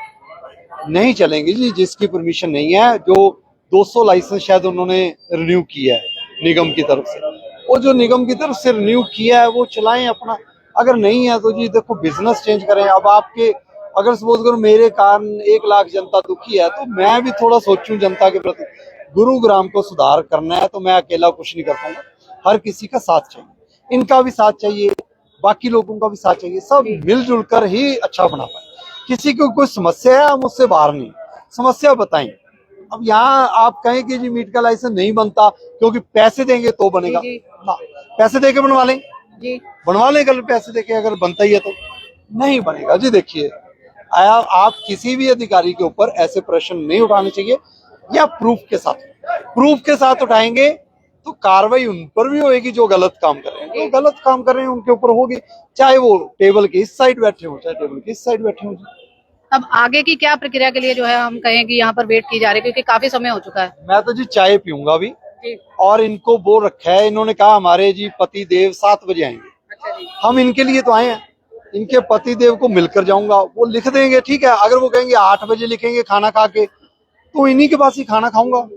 नहीं चलेंगे जी जिसकी परमिशन नहीं है। जो 200 लाइसेंस शायद उन्होंने रिन्यू किया है निगम की तरफ से, वो जो निगम की तरफ से रिन्यू किया है वो चलाएं अपना, अगर नहीं है तो जी देखो बिजनेस चेंज करें। अब आपके अगर सपोज करो मेरे कारण 1 लाख जनता दुखी है, तो मैं भी थोड़ा सोचूं जनता के प्रति। गुरुग्राम को सुधार करना है तो मैं अकेला कुछ नहीं कर पाऊंगा, हर किसी का साथ चाहिए, इनका भी साथ चाहिए, बाकी लोगों का भी साथ चाहिए, सब मिलजुल कर ही अच्छा बना पाए। किसी को कोई समस्या है मुझसे बाहर नहीं, समस्या बताएं। अब यहाँ आप कहें कि जी मीट का लाइसेंस नहीं बनता क्योंकि पैसे देंगे तो बनेगा, हाँ पैसे देके बनवा लें जी, बनवा लें कल पैसे देके, अगर बनता ही है तो नहीं बनेगा जी। देखिए आप किसी भी अधिकारी के ऊपर ऐसे प्रश्न नहीं उठाने चाहिए, या प्रूफ के साथ उठाएंगे तो कार्रवाई उन पर भी होगी जो गलत काम कर रहे हैं। जो गलत काम कर रहे हैं उनके ऊपर होगी, चाहे वो टेबल के इस साइड बैठे हो चाहे टेबल के इस साइड बैठे हो। अब आगे की क्या प्रक्रिया के लिए जो है हम कहें कि यहाँ पर वेट की जा रही है, क्योंकि काफी समय हो चुका है? मैं तो जी चाय पीऊंगा अभी, और इनको वो रखा है, इन्होंने कहा हमारे जी पति देव 7 बजे आएंगे। हम इनके लिए तो आए हैं, इनके पति देव को मिलकर जाऊंगा, वो लिख देंगे ठीक है। अगर वो कहेंगे 8 बजे लिखेंगे खाना खा के, तो इन्हीं के पास ही खाना खाऊंगा,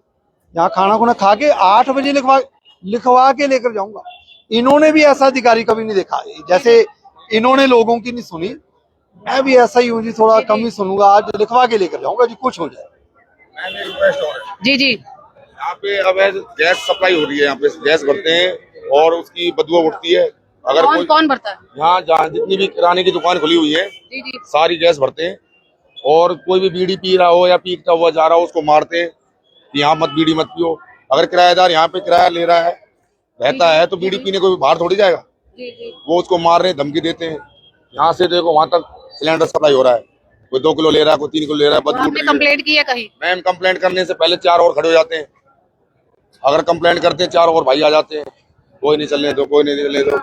यहाँ खाना खुना खा के 8 बजे लिखवा के लेकर जाऊंगा। इन्होंने भी ऐसा अधिकारी कभी नहीं देखा, जैसे इन्होंने लोगों की नहीं सुनी, मैं भी ऐसा ही हूँ जी, थोड़ा कम ही सुनूंगा। आज लिखवा के लेकर जाऊंगा जी, कुछ हो जाए। मैंने रिक्वेस्ट और है जी जी, यहाँ पे अब गैस सप्लाई हो रही है, यहाँ पे गैस भरते हैं और उसकी बदबू उठती है। अगर कौन भरता है? यहाँ जहाँ जितनी भी किराने की दुकान खुली हुई है जी जी, सारी गैस भरते हैं, और कोई भी बीड़ी पी रहा हो या पीता हुआ जा रहा हो उसको मारते हैं, यहाँ मत बीड़ी मत पियो। अगर किराएदार यहाँ पे किराया ले रहा है रहता है तो बीड़ी पीने को बाहर थोड़ी जाएगा, वो उसको मार रहे धमकी देते हैं। यहाँ से देखो वहां तक सिलेंडर सप्लाई हो रहा है, कोई 2 किलो ले रहा है, कोई 3 किलो ले रहा है। आपने कंप्लेंट की है कहीं? मैम कंप्लेंट करने से पहले 4 और खड़े हो जाते हैं, अगर कंप्लेंट करते हैं 4 और भाई आ जाते हैं, कोई नहीं चलने दो, कोई नहीं चलने दो।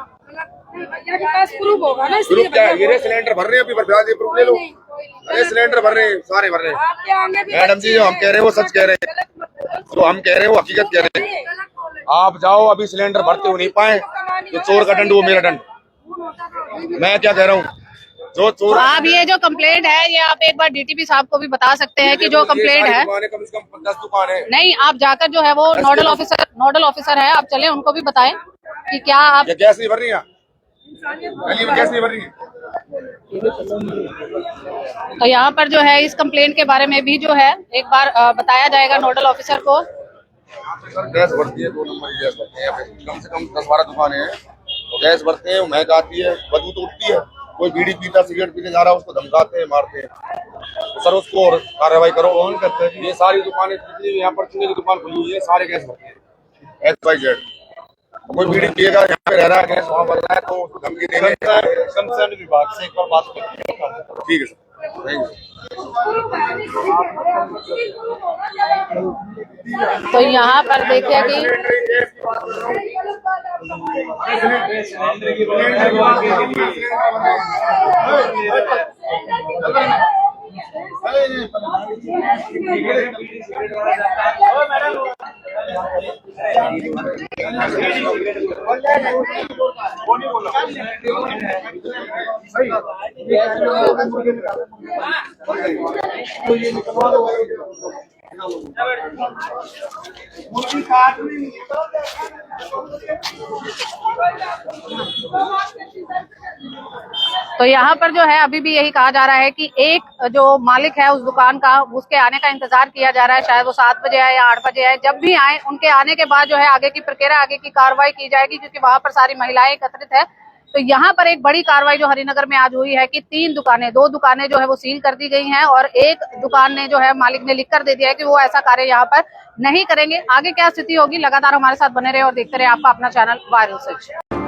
प्रूफ क्या है? ये सिलेंडर भर रहे हैं, अभी प्रूफ ले लो। अरे सिलेंडर भर रहे हैं, सारे भर रहे हैं मैडम जी, जो हम कह रहे हैं वो सच कह रहे हैं, जो हम कह रहे हैं वो हकीकत कह रहे हैं। आप जाओ, अभी सिलेंडर भरते हो नहीं पाए तो चोर का दंड वो मेरा दंड। मैं क्या कह रहा हूँ, जो चोर। आप ये जो कंप्लेंट है ये आप एक बार डीटीपी साहब को भी बता सकते हैं कि जो कंप्लेंट है, कम से कम 10 दुकान है। नहीं आप जाकर जो है वो नोडल ऑफिसर है, आप चले उनको भी बताएं कि क्या आप गैस नहीं भर रही है, गली में गैस नहीं भर रही है। तो यहाँ पर जो है इस कंप्लेंट के बारे में भी जो है एक बार बताया जाएगा नोडल ऑफिसर को। गैस भरती है, 2 नंबर की गैस भरते हैं यहाँ पे, कम से कम 10-12 दुकानें हैं, तो गैस भरते हैं, महक आती है, बदबू तो उठती है। कोई बीड़ी पीता सिगरेट पीने जा रहा है उसको धमकाते हैं, मारते हैं, तो सर उसको कार्रवाई करो। कौन करते हैं? ये सारी दुकानें जितनी यहाँ पर चूने की दुकान खुली हुई है सारे गैस भरते हैं XYZ। कोई बीड़ी पिएगा यहाँ पे रह रहा है, गैस वहाँ भर रहा है तो उसको धमकी देंगे। कंसर्न विभाग से एक बार बात करते हैं। ठीक है सर, थैंक यू। तो यहाँ पर देखिए कि तो यहाँ पर जो है अभी भी यही कहा जा रहा है कि एक जो मालिक है उस दुकान का, उसके आने का इंतजार किया जा रहा है। शायद वो 7 बजे आए या 8 बजे आए, जब भी आए उनके आने के बाद जो है आगे की प्रक्रिया, आगे की कार्रवाई की जाएगी, क्योंकि वहां पर सारी महिलाएं एकत्रित है। तो यहाँ पर एक बड़ी कार्रवाई जो हरिनगर में आज हुई है कि 2 दुकानें जो है वो सील कर दी गई हैं और एक दुकान ने जो है मालिक ने लिख कर दे दिया है कि वो ऐसा कार्य यहाँ पर नहीं करेंगे। आगे क्या स्थिति होगी, लगातार हमारे साथ बने रहे और देखते रहे आपका अपना चैनल वायरल सच।